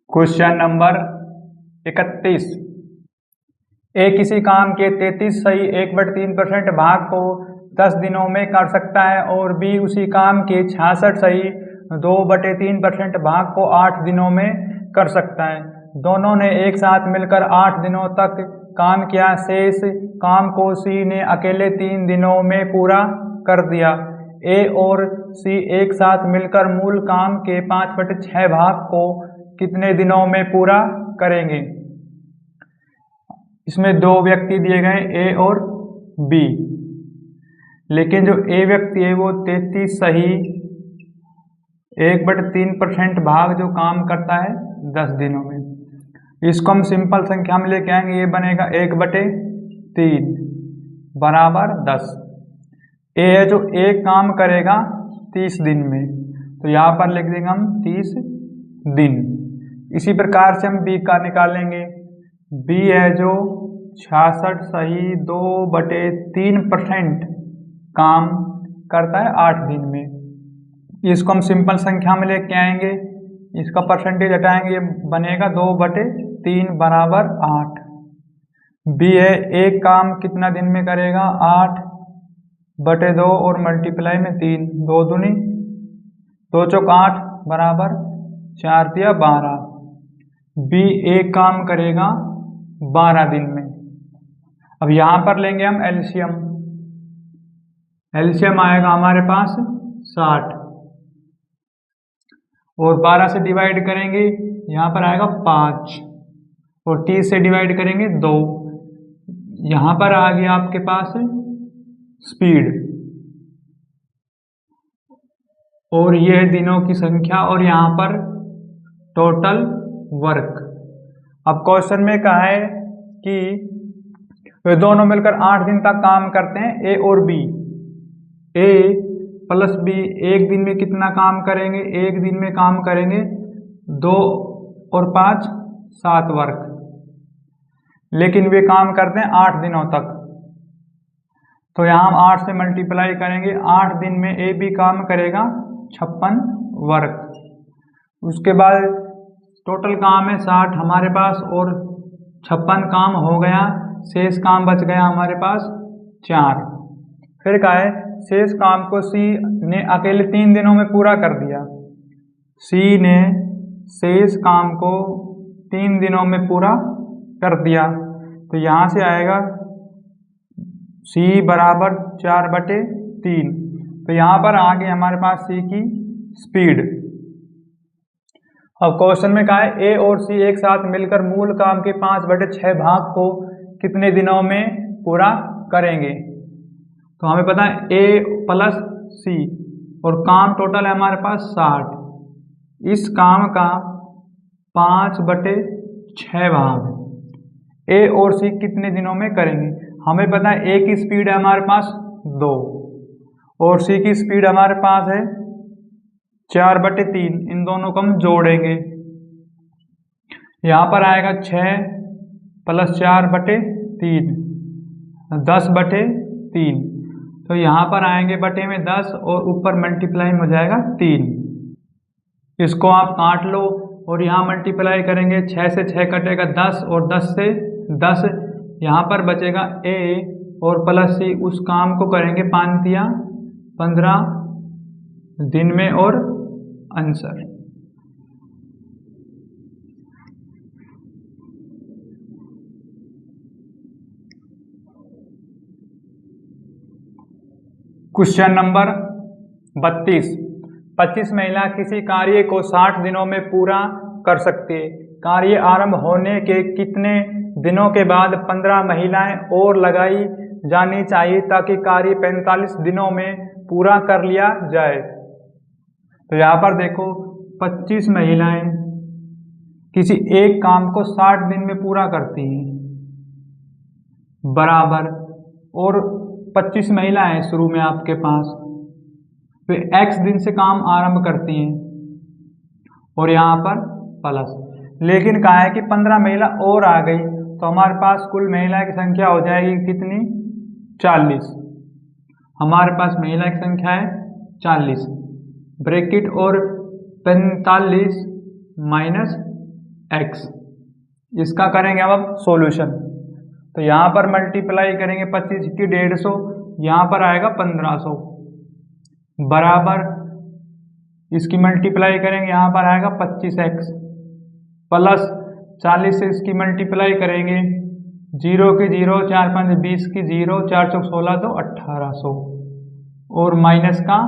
Question number 31। ए किसी काम के 33 सही 1/3% भाग को 10 दिनों में कर सकता है और बी उसी काम के 66 सही 2/3% भाग को 8 दिनों में कर सकता है। दोनों ने एक साथ मिलकर 8 दिनों तक काम किया। शेष काम को सी ने अकेले 3 दिनों में पूरा कर दिया। ए और सी एक साथ मिलकर मूल काम के 5/6 भाग को कितने दिनों में पूरा करेंगे। इसमें दो व्यक्ति दिए गए ए और बी, लेकिन जो ए व्यक्ति है वो 33 सही 1/3% भाग जो काम करता है 10 दिनों में। इसको हम सिंपल संख्या में लेके आएंगे। ये बनेगा 1/3 बराबर 10। ए है जो एक काम करेगा 30 दिन में, तो यहाँ पर लिख देंगे हम 30 दिन। इसी प्रकार से हम बी का निकालेंगे। बी है जो 66 सही 2/3% काम करता है 8 दिन में। इसको हम सिंपल संख्या में लेके आएंगे, इसका परसेंटेज हटाएंगे, ये बनेगा 2/3 बराबर 8। बी है एक काम कितना दिन में करेगा 8/2 और मल्टीप्लाई में 3, 2 दूनी 2 चौक 8 बराबर 4 दिया 12। बी एक काम करेगा 12 दिन में। अब यहाँ पर लेंगे हम एलसीएम। एलसीएम आएगा हमारे पास 60 और 12 से डिवाइड करेंगे, यहाँ पर आएगा 5 और 30 से डिवाइड करेंगे 2। यहाँ पर आ गया आपके पास स्पीड और ये है दिनों की संख्या और यहाँ पर टोटल वर्क। अब क्वेश्चन में कहा है कि वे दोनों मिलकर 8 दिन तक काम करते हैं, ए और बी। ए प्लस बी एक दिन में कितना काम करेंगे, एक दिन में काम करेंगे 2 और 5 7 वर्क, लेकिन वे काम करते हैं 8 दिनों तक। तो यहाँ हम 8 से मल्टीप्लाई करेंगे। 8 दिन में ए बी काम करेगा 56 वर्क। उसके बाद टोटल काम है 60 हमारे पास और 56 काम हो गया, शेष काम बच गया हमारे पास 4। फिर क्या है, शेष काम को सी ने अकेले 3 दिनों में पूरा कर दिया। सी ने शेष काम को 3 दिनों में पूरा कर दिया, तो यहाँ से आएगा सी बराबर 4/3। तो यहाँ पर आ गई हमारे पास सी की स्पीड। अब क्वेश्चन में कहा है ए और सी एक साथ मिलकर मूल काम के 5/6 भाग को कितने दिनों में पूरा करेंगे। तो हमें पता है ए प्लस सी और काम टोटल है हमारे पास 60। इस काम का 5/6 भाग ए और सी कितने दिनों में करेंगे। हमें पता है ए की स्पीड है हमारे पास 2 और सी की स्पीड हमारे पास है 4/3। इन दोनों को हम जोड़ेंगे, यहाँ पर आएगा 6 + 4/3 10/3। तो यहाँ पर आएंगे बटे में 10 और ऊपर मल्टीप्लाई में हो जाएगा 3। इसको आप काट लो और यहाँ मल्टीप्लाई करेंगे, 6 से 6 कटेगा 10 और 10 से 10, यहाँ पर बचेगा ए और प्लस सी। उस काम को करेंगे 5 या 15 दिन में और आंसर। Question number 32। 25 महिला किसी कार्य को 60 दिनों में पूरा कर सकती है। कार्य आरंभ होने के कितने दिनों के बाद 15 महिलाएं और लगाई जानी चाहिए ताकि कार्य 45 दिनों में पूरा कर लिया जाए। तो यहाँ पर देखो 25 महिलाएं किसी एक काम को 60 दिन में पूरा करती हैं बराबर, और 25 महिलाएं शुरू में आपके पास, वे x दिन से काम आरंभ करती हैं और यहाँ पर प्लस। लेकिन कहा है कि 15 महिला और आ गई, तो हमारे पास कुल महिला की संख्या हो जाएगी कितनी 40। हमारे पास महिला की संख्या है 40 ब्रैकेट और 45 - एक्स। इसका करेंगे अब सॉल्यूशन। तो यहाँ पर मल्टीप्लाई करेंगे 25 की 150, यहाँ पर आएगा 1500 बराबर इसकी मल्टीप्लाई करेंगे, यहाँ पर आएगा 25x प्लस 40 से इसकी मल्टीप्लाई करेंगे, 0 की 0, 4 5 20 की 0, 4 चौक 16 तो 1800 और माइनस का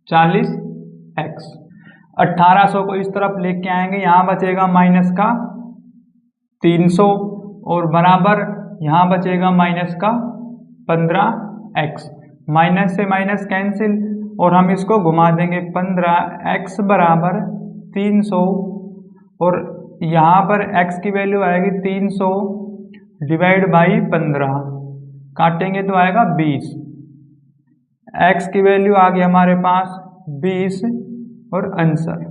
40x। 1800 को इस तरफ लेके आएंगे, यहाँ बचेगा माइनस का 300 और बराबर यहाँ बचेगा माइनस का 15x। माइनस से माइनस कैंसिल और हम इसको घुमा देंगे, 15x बराबर 300 और यहाँ पर x की वैल्यू आएगी 300 डिवाइड बाई 15, काटेंगे तो आएगा 20। x की वैल्यू आ गई हमारे पास 20 और answer.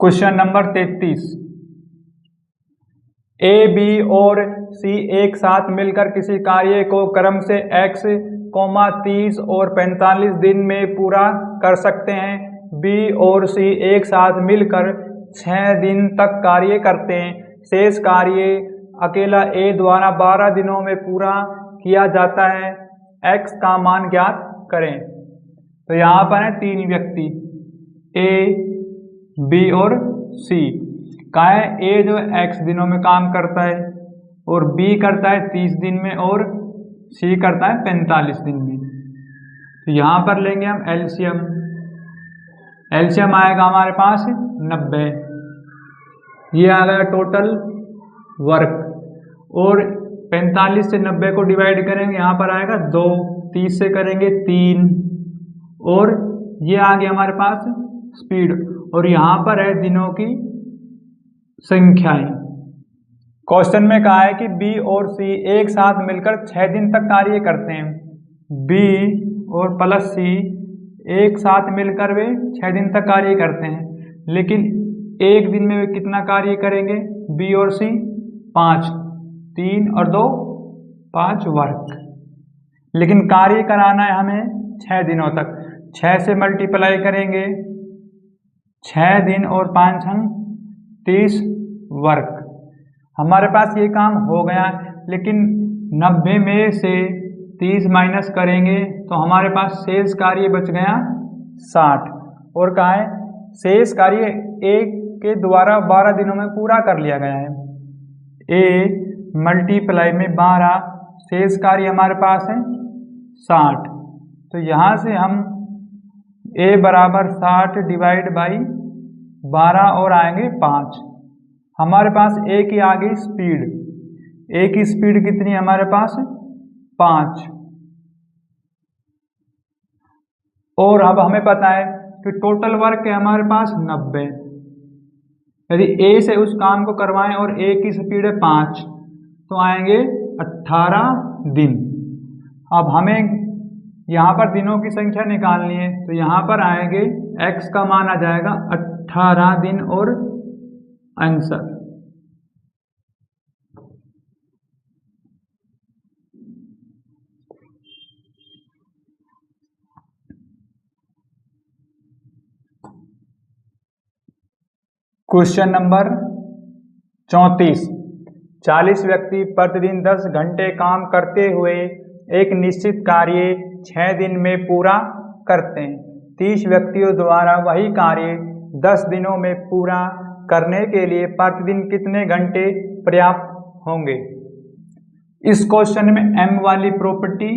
Question number 33, A B और सी एक साथ मिलकर किसी कार्य को क्रम से x, 30 और 45 दिन में पूरा कर सकते हैं। बी और सी एक साथ मिलकर 6 दिन तक कार्य करते हैं। शेष कार्य अकेला ए द्वारा 12 दिनों में पूरा किया जाता है। x का मान ज्ञात करें। तो यहाँ पर है 3 व्यक्ति ए, बी और सी। का है ए जो x दिनों में काम करता है और बी करता है 30 दिन में और सी करता है 45 दिन में। तो यहाँ पर लेंगे हम एलसीएम। एलसीएम आएगा हमारे पास 90। ये आ गया टोटल वर्क और 45 से 90 को डिवाइड करेंगे, यहाँ पर आएगा 2, 30 से करेंगे 3 और ये आ गया हमारे पास स्पीड और यहाँ पर है दिनों की संख्याएं। क्वेश्चन में कहा है कि बी और सी एक साथ मिलकर 6 दिन तक कार्य करते हैं। बी और प्लस सी एक साथ मिलकर वे 6 दिन तक कार्य करते हैं, लेकिन एक दिन में वे कितना कार्य करेंगे? बी और सी 5, 3 और 2 5 वर्क। लेकिन कार्य कराना है हमें 6 दिनों तक। 6 से मल्टीप्लाई करेंगे, 6 दिन और 5 छंग 30 वर्क। हमारे पास ये काम हो गया, लेकिन 90 में से 30 माइनस करेंगे तो हमारे पास शेष कार्य बच गया 60। और कहा है शेष कार्य एक के द्वारा 12 दिनों में पूरा कर लिया गया है। ए मल्टीप्लाई में 12, शेष कार्य हमारे पास है 60। तो यहाँ से हम ए बराबर 60 डिवाइड बाई 12 और आएंगे 5। हमारे पास ए की आ गई स्पीड। ए की स्पीड कितनी है हमारे पास? 5। और अब हमें पता है कि टोटल वर्क है हमारे पास 90। यदि ए से उस काम को करवाएं और ए की स्पीड है 5 तो आएंगे 18 दिन। अब हमें यहाँ पर दिनों की संख्या निकालनी है, तो यहाँ पर आएंगे x का मान आ जाएगा 18 दिन और आंसर। क्वेश्चन नंबर 34, 40 व्यक्ति प्रतिदिन 10 घंटे काम करते हुए एक निश्चित कार्य 6 दिन में पूरा करते हैं। 30 व्यक्तियों द्वारा वही कार्य 10 दिनों में पूरा करने के लिए प्रतिदिन कितने घंटे पर्याप्त होंगे? इस क्वेश्चन में m वाली प्रॉपर्टी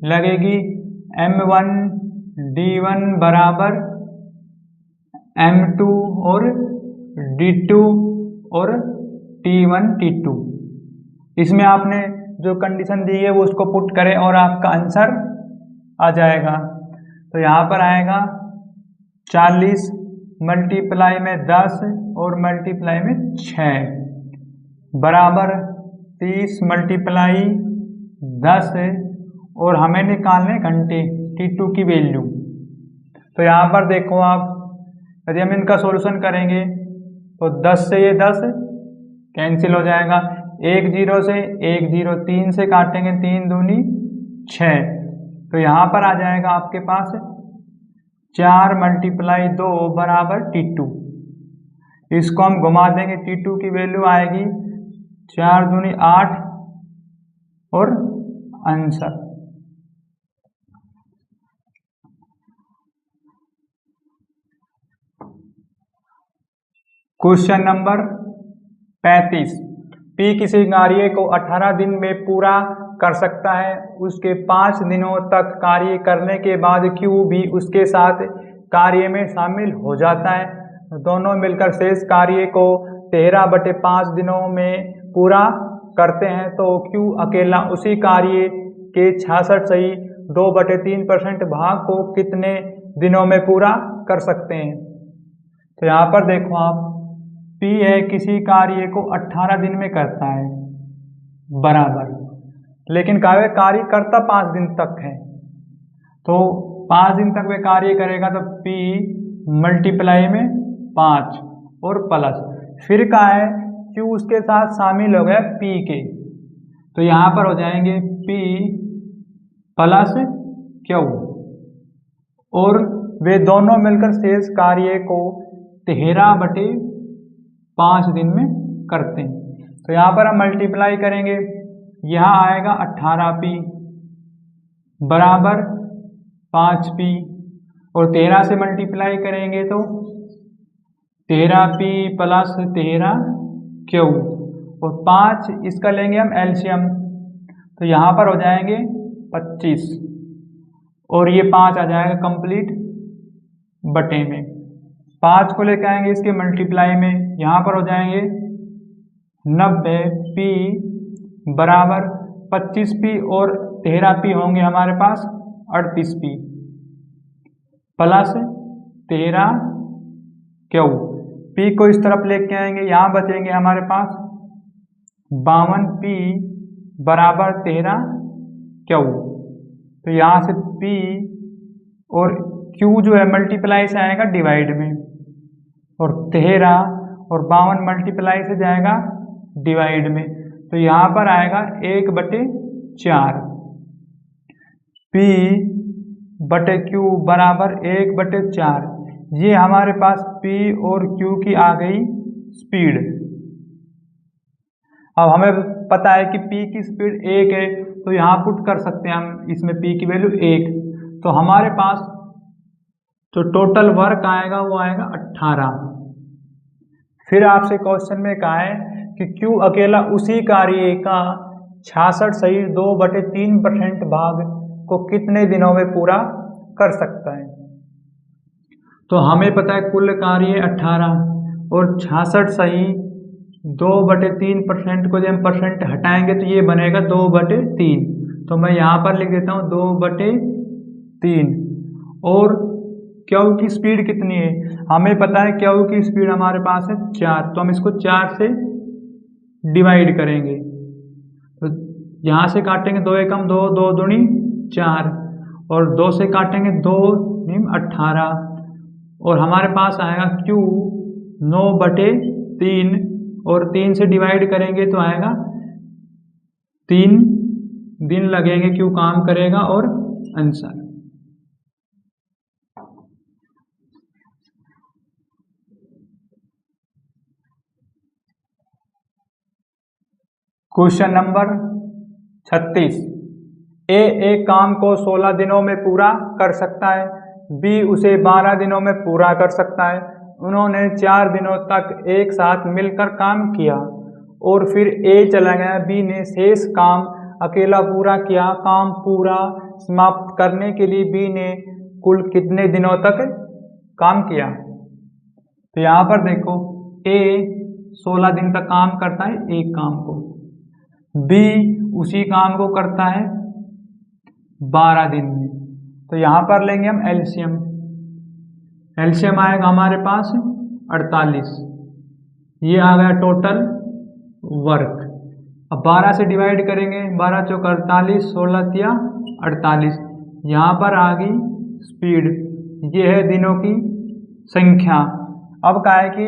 लगेगी। m1 d1 बराबर m2 और d2 और t1 t2। इसमें आपने जो कंडीशन दी है वो उसको पुट करें और आपका आंसर आ जाएगा। तो यहाँ पर आएगा 40 मल्टीप्लाई में 10 और मल्टीप्लाई में 6 बराबर 30 मल्टीप्लाई 10 और हमें निकालने घंटे t2 की वैल्यू। तो यहाँ पर देखो आप, यदि हम इनका सॉल्यूशन करेंगे तो 10 से ये 10 कैंसिल हो जाएगा, 1 0 से 1 0, 3 से काटेंगे 3 दूनी 6, तो यहाँ पर आ जाएगा आपके पास 4 × 2 बराबर T2। इसको हम घुमा देंगे, T2 की वैल्यू आएगी 4 दूनी 8 और आंसर। Question number 35। P किसी कार्य को 18 दिन में पूरा कर सकता है। उसके 5 दिनों तक कार्य करने के बाद Q भी उसके साथ कार्य में शामिल हो जाता है। दोनों मिलकर शेष कार्य को 13/5 दिनों में पूरा करते हैं, तो Q अकेला उसी कार्य के 66 सही 2/3% भाग को कितने दिनों में पूरा कर सकते हैं। तो यहाँ पर देखो आप, P है किसी कार्य को 18 दिन में करता है बराबर, लेकिन कार्य करता 5 दिन तक है, तो 5 दिन तक वह कार्य करेगा तो P × 5 और प्लस, फिर क्या है Q उसके साथ शामिल हो गया P के, तो यहाँ पर हो जाएंगे P + Q, और वे दोनों मिलकर शेष कार्य को 13/5 दिन में करते हैं। तो यहाँ पर हम मल्टीप्लाई करेंगे, यहाँ आएगा 18P बराबर 5P, और 13 से मल्टीप्लाई करेंगे तो 13P + 13Q, और 5 इसका लेंगे हम एलसीएम, तो यहाँ पर हो जाएंगे 25, और ये 5 आ जाएगा कंप्लीट बटे में। 5 को लेकर आएंगे इसके मल्टीप्लाई में, यहाँ पर हो जाएंगे 90P बराबर 25P, और 13P होंगे हमारे पास 38P + 13Q। P को इस तरफ लेके आएंगे, यहाँ बचेंगे हमारे पास 52P बराबर 13Q। तो यहाँ से P और Q जो है मल्टीप्लाई से आएगा डिवाइड में, और 13 और 52 मल्टीप्लाई से जाएगा डिवाइड में, तो यहाँ पर आएगा 1/4। P बटे Q बराबर 1/4। ये हमारे पास P और Q की आ गई स्पीड। अब हमें पता है कि P की स्पीड 1 है, तो यहाँ पुट कर सकते हैं हम इसमें P की वैल्यू 1, तो हमारे पास जो टोटल वर्क आएगा वो आएगा 18। फिर आपसे क्वेश्चन में कहा है कि Q अकेला उसी कार्य का 66 सही 2/3% भाग को कितने दिनों में पूरा कर सकता है। तो हमें पता है कुल कार्य 18 और 66 सही 2/3% को जब हम परसेंट हटाएंगे तो ये बनेगा 2/3, तो मैं यहाँ पर लिख देता हूँ 2/3। और Q की स्पीड कितनी है, हमें पता है Q की स्पीड हमारे पास है 4, तो हम इसको 4 से डिवाइड करेंगे, तो यहाँ से काटेंगे 2 एकम 2, 2 दूनी 4, और 2 से काटेंगे 2 × 18, और हमारे पास आएगा Q 9/3, और 3 से डिवाइड करेंगे तो आएगा 3 दिन लगेंगे Q काम करेगा, और आंसर। Question number 36। A एक काम को 16 दिनों में पूरा कर सकता है, B उसे 12 दिनों में पूरा कर सकता है। उन्होंने 4 दिनों तक एक साथ मिलकर काम किया, और फिर A चला गया, B ने शेष काम अकेला पूरा किया। काम पूरा समाप्त करने के लिए B ने कुल कितने दिनों तक काम किया। तो यहाँ पर देखो A 16 दिन तक काम करता है एक काम को, B उसी काम को करता है 12 दिन में, तो यहाँ पर लेंगे हम एलसीएम। एलसीएम आएगा हमारे पास 48, ये आ गया टोटल वर्क। अब 12 से डिवाइड करेंगे, 12 × 4 48, 16 × 48, यहाँ पर आ गई स्पीड, ये है दिनों की संख्या। अब क्या है कि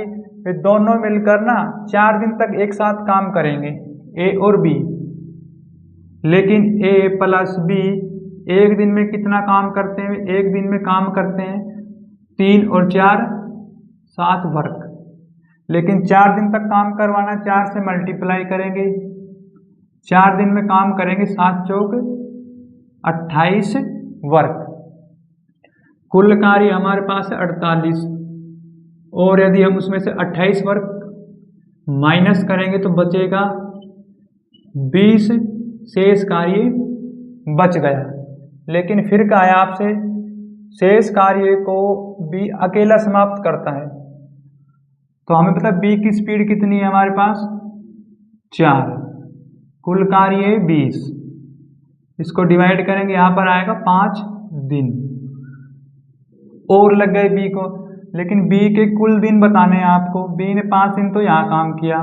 ये दोनों मिलकर ना 4 दिन तक एक साथ काम करेंगे A और B, लेकिन A + B एक दिन में कितना काम करते हैं? एक दिन में काम करते हैं 3 और 4 7 वर्क, लेकिन 4 दिन तक काम करवाना, 4 से मल्टीप्लाई करेंगे, 4 दिन में काम करेंगे, 7 चौक 28 वर्क। कुल कार्य हमारे पास है 48, और यदि हम उसमें से 28 वर्क माइनस करेंगे तो बचेगा 20 शेष कार्य बच गया। लेकिन फिर कहा है आपसे शेष कार्य को बी अकेला समाप्त करता है, तो हमें पता है बी की स्पीड कितनी है हमारे पास 4, कुल कार्य 20, इसको डिवाइड करेंगे, यहाँ पर आएगा 5 दिन और लग गए बी को। लेकिन बी के कुल दिन बताने हैं आपको। बी ने 5 दिन तो यहाँ काम किया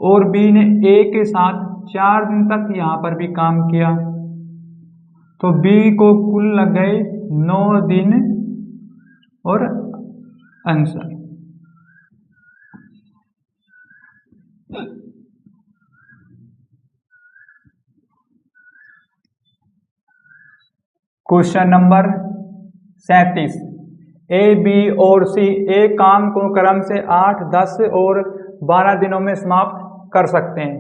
और बी ने ए के साथ 4 दिन तक यहाँ पर भी काम किया, तो बी को कुल लग गए 9 दिन और answer. Question number 37, A B और सी एक काम को क्रम से 8, 10 और 12 दिनों में समाप्त कर सकते हैं।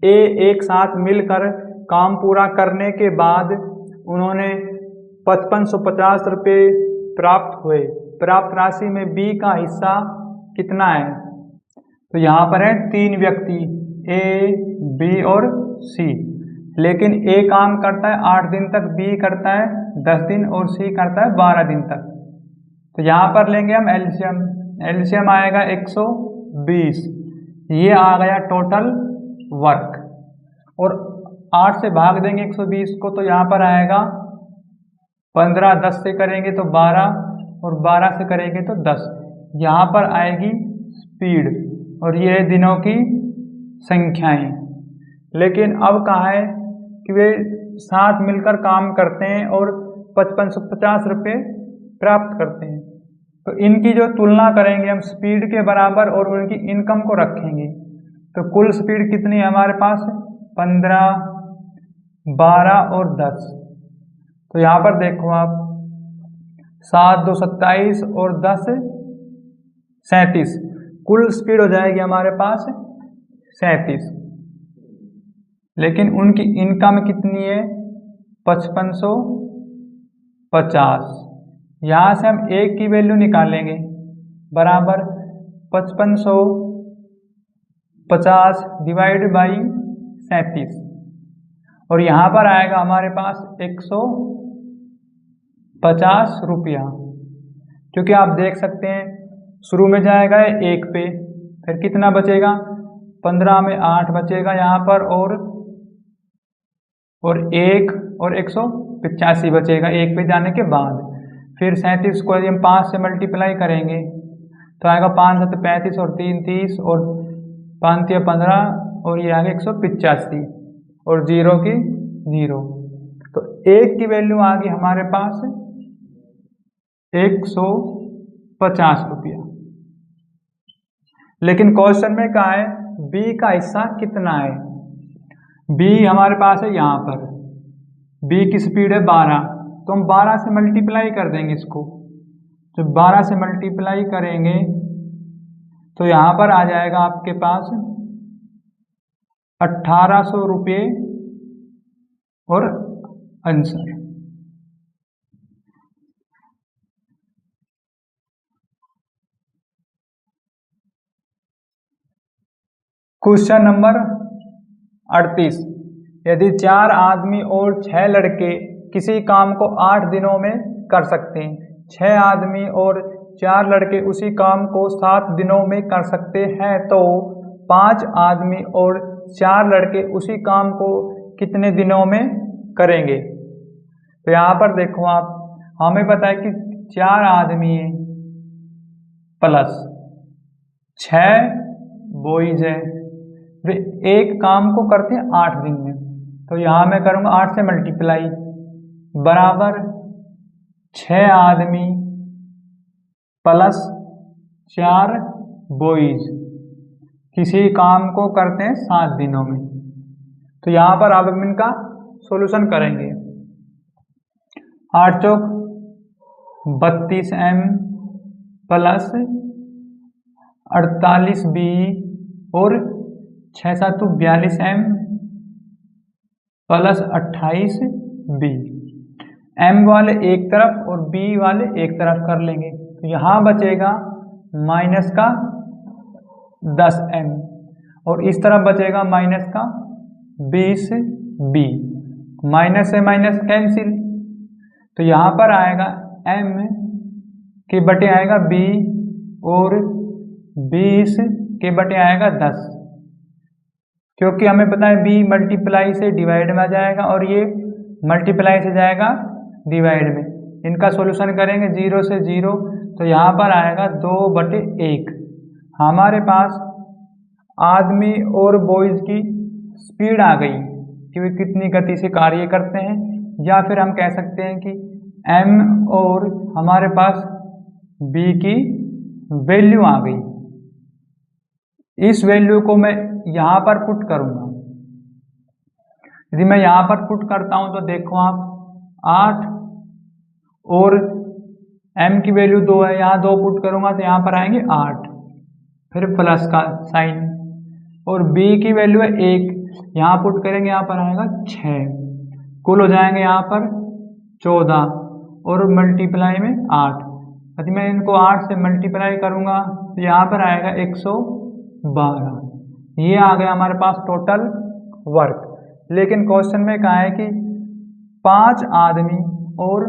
ए एक साथ मिलकर काम पूरा करने के बाद उन्होंने 5550 रुपये प्राप्त हुए। प्राप्त राशि में बी का हिस्सा कितना है? तो यहाँ पर है 3 व्यक्ति ए, बी और सी, लेकिन ए काम करता है 8 दिन तक, बी करता है 10 दिन और सी करता है 12 दिन तक। तो यहाँ पर लेंगे हम एलसीएम, एलसीएम आएगा 120, ये आ गया टोटल वर्क, और 8 से भाग देंगे 120 को, तो यहाँ पर आएगा 15, 10 से करेंगे तो 12 और 12 से करेंगे तो 10, यहाँ पर आएगी स्पीड और ये दिनों की संख्याएं। लेकिन अब कहा है कि वे साथ मिलकर काम करते हैं और 5550 रुपये प्राप्त करते हैं, तो इनकी जो तुलना करेंगे हम स्पीड के बराबर और उनकी इनकम को रखेंगे, तो कुल स्पीड कितनी है हमारे पास 15, 12 और 10। तो यहाँ पर देखो आप 7, 2, 27 और 10, 37, कुल स्पीड हो जाएगी हमारे पास 37, लेकिन उनकी इनकम कितनी है 5550। यहाँ से हम एक की वैल्यू निकालेंगे बराबर 5550 डिवाइड बाई 37, और यहाँ पर आएगा हमारे पास 150 रुपया, क्योंकि आप देख सकते हैं शुरू में जाएगा 1 पे, फिर कितना बचेगा 15 में 8 बचेगा यहाँ पर, और 1 और 185 बचेगा 1 पे जाने के बाद। फिर 37 को यदि हम 5 से मल्टीप्लाई करेंगे तो आएगा 5 7 35 और 3 30 और 5 3 15 और ये आगे 185 और 0 की 0, तो 1 की वैल्यू आ गई हमारे पास 150 रुपया। लेकिन क्वेश्चन में कहा है बी का हिस्सा कितना है? बी हमारे पास है यहाँ पर, बी की स्पीड है 12, तो हम 12 से मल्टीप्लाई कर देंगे इसको, तो 12 से मल्टीप्लाई करेंगे तो यहाँ पर आ जाएगा आपके पास 1800 रुपये और आंसर। क्वेश्चन नंबर 38, यदि 4 आदमी और 6 लड़के किसी काम को 8 दिनों में कर सकते हैं, 6 आदमी और 4 लड़के उसी काम को 7 दिनों में कर सकते हैं, तो 5 आदमी और 4 लड़के उसी काम को कितने दिनों में करेंगे? तो यहाँ पर देखो आप, हमें पता है कि 4 आदमी हैं प्लस 6 बॉयज हैं, वे एक काम को करते हैं 8 दिन में, तो यहाँ मैं करूँगा 8 से मल्टीप्लाई बराबर 6 आदमी प्लस 4 बॉयज किसी काम को करते हैं 7 दिनों में। तो यहाँ पर अब हम इनका सॉल्यूशन करेंगे। 8 चौक 32M प्लस 48B और 6 7 42M प्लस 28B। M वाले एक तरफ और B वाले एक तरफ कर लेंगे, तो यहाँ बचेगा माइनस का 10M और इस तरफ बचेगा माइनस का 20B। माइनस से माइनस कैंसिल, तो यहाँ पर आएगा M के बटे आएगा B और 20 के बटे आएगा 10, क्योंकि हमें पता है B मल्टीप्लाई से डिवाइड में आ जाएगा और ये मल्टीप्लाई से जाएगा डिवाइड में। इनका सॉल्यूशन करेंगे 0 से 0, तो यहाँ पर आएगा 2/1। हमारे पास आदमी और बॉयज़ की स्पीड आ गई कि वे कितनी गति से कार्य करते हैं, या फिर हम कह सकते हैं कि M और हमारे पास B की वैल्यू आ गई। इस वैल्यू को मैं यहाँ पर पुट करूँगा। यदि मैं यहाँ पर पुट करता हूँ तो देखो आप 8 और M की वैल्यू 2 है, यहाँ 2 पुट करूँगा तो यहाँ पर आएंगे 8, फिर प्लस का साइन, और B की वैल्यू है 1, यहाँ पुट करेंगे यहाँ पर आएगा 6, कुल हो जाएंगे यहाँ पर 14 और मल्टीप्लाई में 8। यदि मैं इनको 8 से मल्टीप्लाई करूँगा तो यहाँ पर आएगा 112। ये आ गया हमारे पास टोटल वर्क। लेकिन क्वेश्चन में कहा है कि 5 आदमी और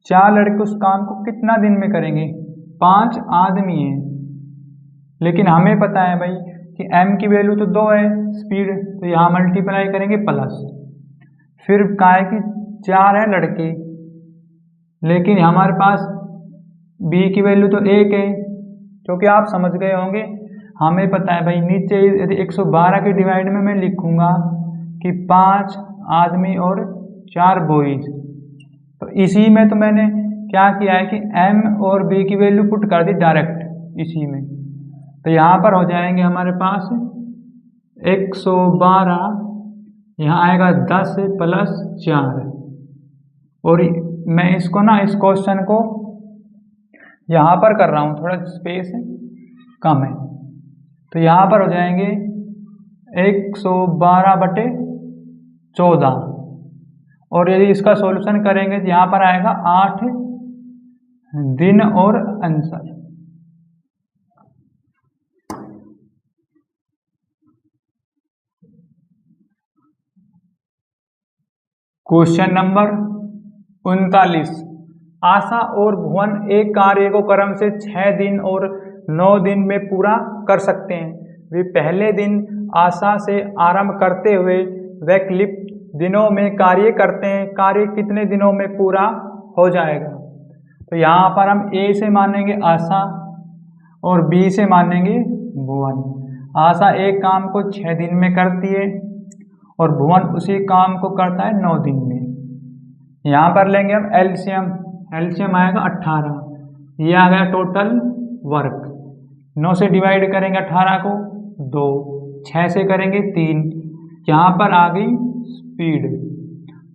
4 लड़के उस काम को कितना दिन में करेंगे। 5 आदमी हैं, लेकिन हमें पता है भाई कि M की वैल्यू तो 2 है स्पीड, तो यहाँ मल्टीप्लाई करेंगे प्लस, फिर कहा है कि 4 है लड़के, लेकिन हमारे पास B की वैल्यू तो 1 है, क्योंकि आप समझ गए होंगे हमें पता है भाई नीचे यदि 112 के डिवाइड में मैं लिखूंगा कि 5 आदमी और 4 बॉयज, तो इसी में तो मैंने क्या किया है कि M और B की वैल्यू पुट कर दी डायरेक्ट इसी में, तो यहाँ पर हो जाएंगे हमारे पास 112, यहाँ आएगा 10 प्लस 4, और मैं इसको ना इस क्वेश्चन को यहाँ पर कर रहा हूँ, थोड़ा स्पेस कम है, तो यहाँ पर हो जाएंगे 112/14, और यदि इसका सॉल्यूशन करेंगे तो यहाँ पर आएगा 8 दिन और आंसर। क्वेश्चन नंबर 39, आशा और भुवन एक कार्य को क्रम से 6 दिन और 9 दिन में पूरा कर सकते हैं। वे पहले दिन आशा से आरंभ करते हुए वैकल्पिक दिनों में कार्य करते हैं, कार्य कितने दिनों में पूरा हो जाएगा। तो यहाँ पर हम A से मानेंगे आशा और B से मानेंगे भुवन। आशा एक काम को 6 दिन में करती है और भुवन उसी काम को करता है 9 दिन में। यहाँ पर लेंगे हम एलसीएम, एलसीएम आएगा 18, ये आ गया टोटल वर्क। 9 से डिवाइड करेंगे 18 को 2, 6 से करेंगे 3, यहाँ पर आ गई स्पीड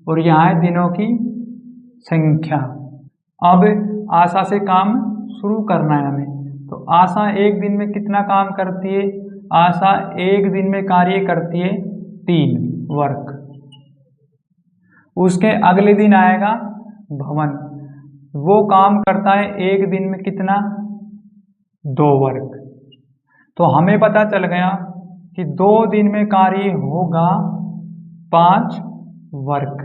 और यहाँ है दिनों की संख्या। अब आशा से काम शुरू करना है हमें, तो आशा एक दिन में कितना काम करती है। आशा एक दिन में कार्य करती है 3 वर्क। उसके अगले दिन आएगा भवन, वो काम करता है एक दिन में कितना 2 वर्क। तो हमें पता चल गया कि 2 दिन में कार्य होगा 5 वर्क,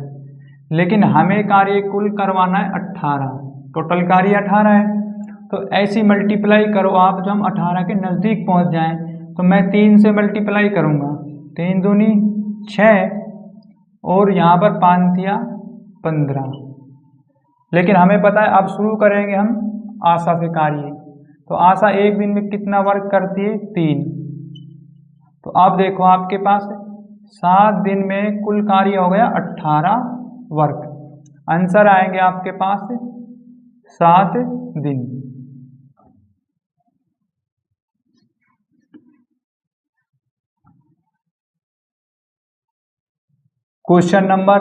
लेकिन हमें कार्य कुल करवाना है 18, टोटल कार्य 18 है। तो ऐसी मल्टीप्लाई करो आप जो हम 18 के नज़दीक पहुंच जाएं। तो मैं 3 से मल्टीप्लाई करूंगा, 3 दूनी 6 और यहाँ पर 5 दिया 15, लेकिन हमें पता है अब शुरू करेंगे हम आशा से कार्य। तो आशा एक दिन में कितना वर्क करती है 3, तो अब देखो आपके पास 7 दिन में कुल कार्य हो गया 18 वर्क। आंसर आएंगे आपके पास 7 दिन। क्वेश्चन नंबर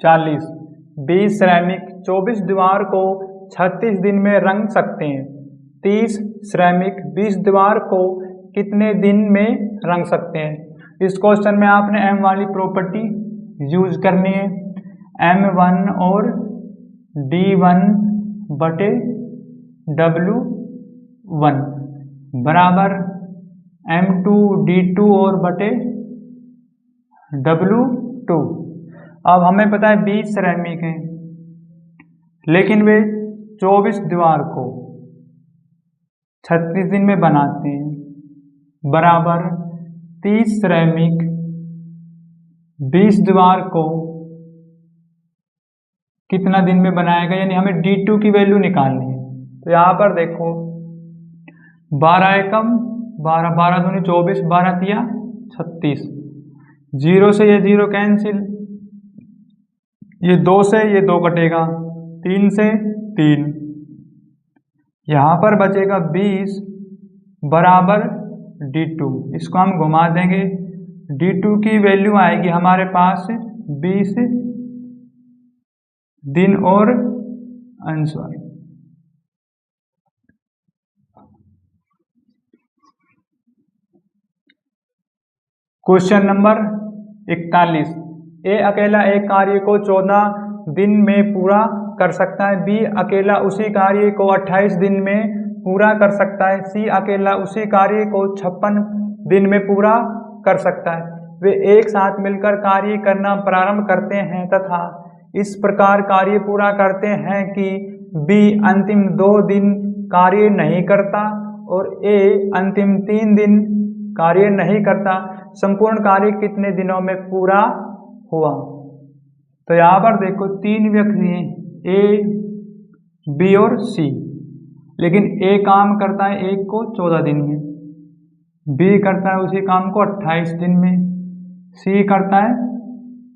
40, 20 श्रमिक 24 दीवार को 36 दिन में रंग सकते हैं। 30 श्रमिक 20 दीवार को कितने दिन में रंग सकते हैं। इस क्वेश्चन में आपने M वाली प्रॉपर्टी यूज करनी है। M1 और D1 बटे W1 बराबर M2 D2 और बटे W2। अब हमें पता है 20 श्रमिक हैं, लेकिन वे 24 दीवार को 36 दिन में बनाते हैं, बराबर 30 श्रमिक 20 दीवार को कितना दिन में बनाएगा, यानी हमें D2 की वैल्यू निकालनी है। तो यहाँ पर देखो 12 एकम 12, 12 दूनी 24, 12 तिया 36, 0 से ये 0 कैंसिल, ये 2 से ये 2 कटेगा, 3 से 3, यहाँ पर बचेगा 20 बराबर D2। इसको हम घुमा देंगे, D2 की वैल्यू आएगी हमारे पास 20 दिन और आंसर। Question number 41। ए अकेला एक कार्य को 14 दिन में पूरा कर सकता है। बी अकेला उसी कार्य को 28 दिन में पूरा कर सकता है। सी अकेला उसी कार्य को 56 दिन में पूरा कर सकता है। वे एक साथ मिलकर कार्य करना प्रारंभ करते हैं तथा इस प्रकार कार्य पूरा करते हैं कि बी अंतिम 2 दिन कार्य नहीं करता और ए अंतिम 3 दिन कार्य नहीं करता। संपूर्ण कार्य कितने दिनों में पूरा हुआ। तो यहाँ पर देखो 3 व्यक्ति हैं, ए, बी और सी, लेकिन ए काम करता है एक को 14 दिन में, बी करता है उसी काम को 28 दिन में, सी करता है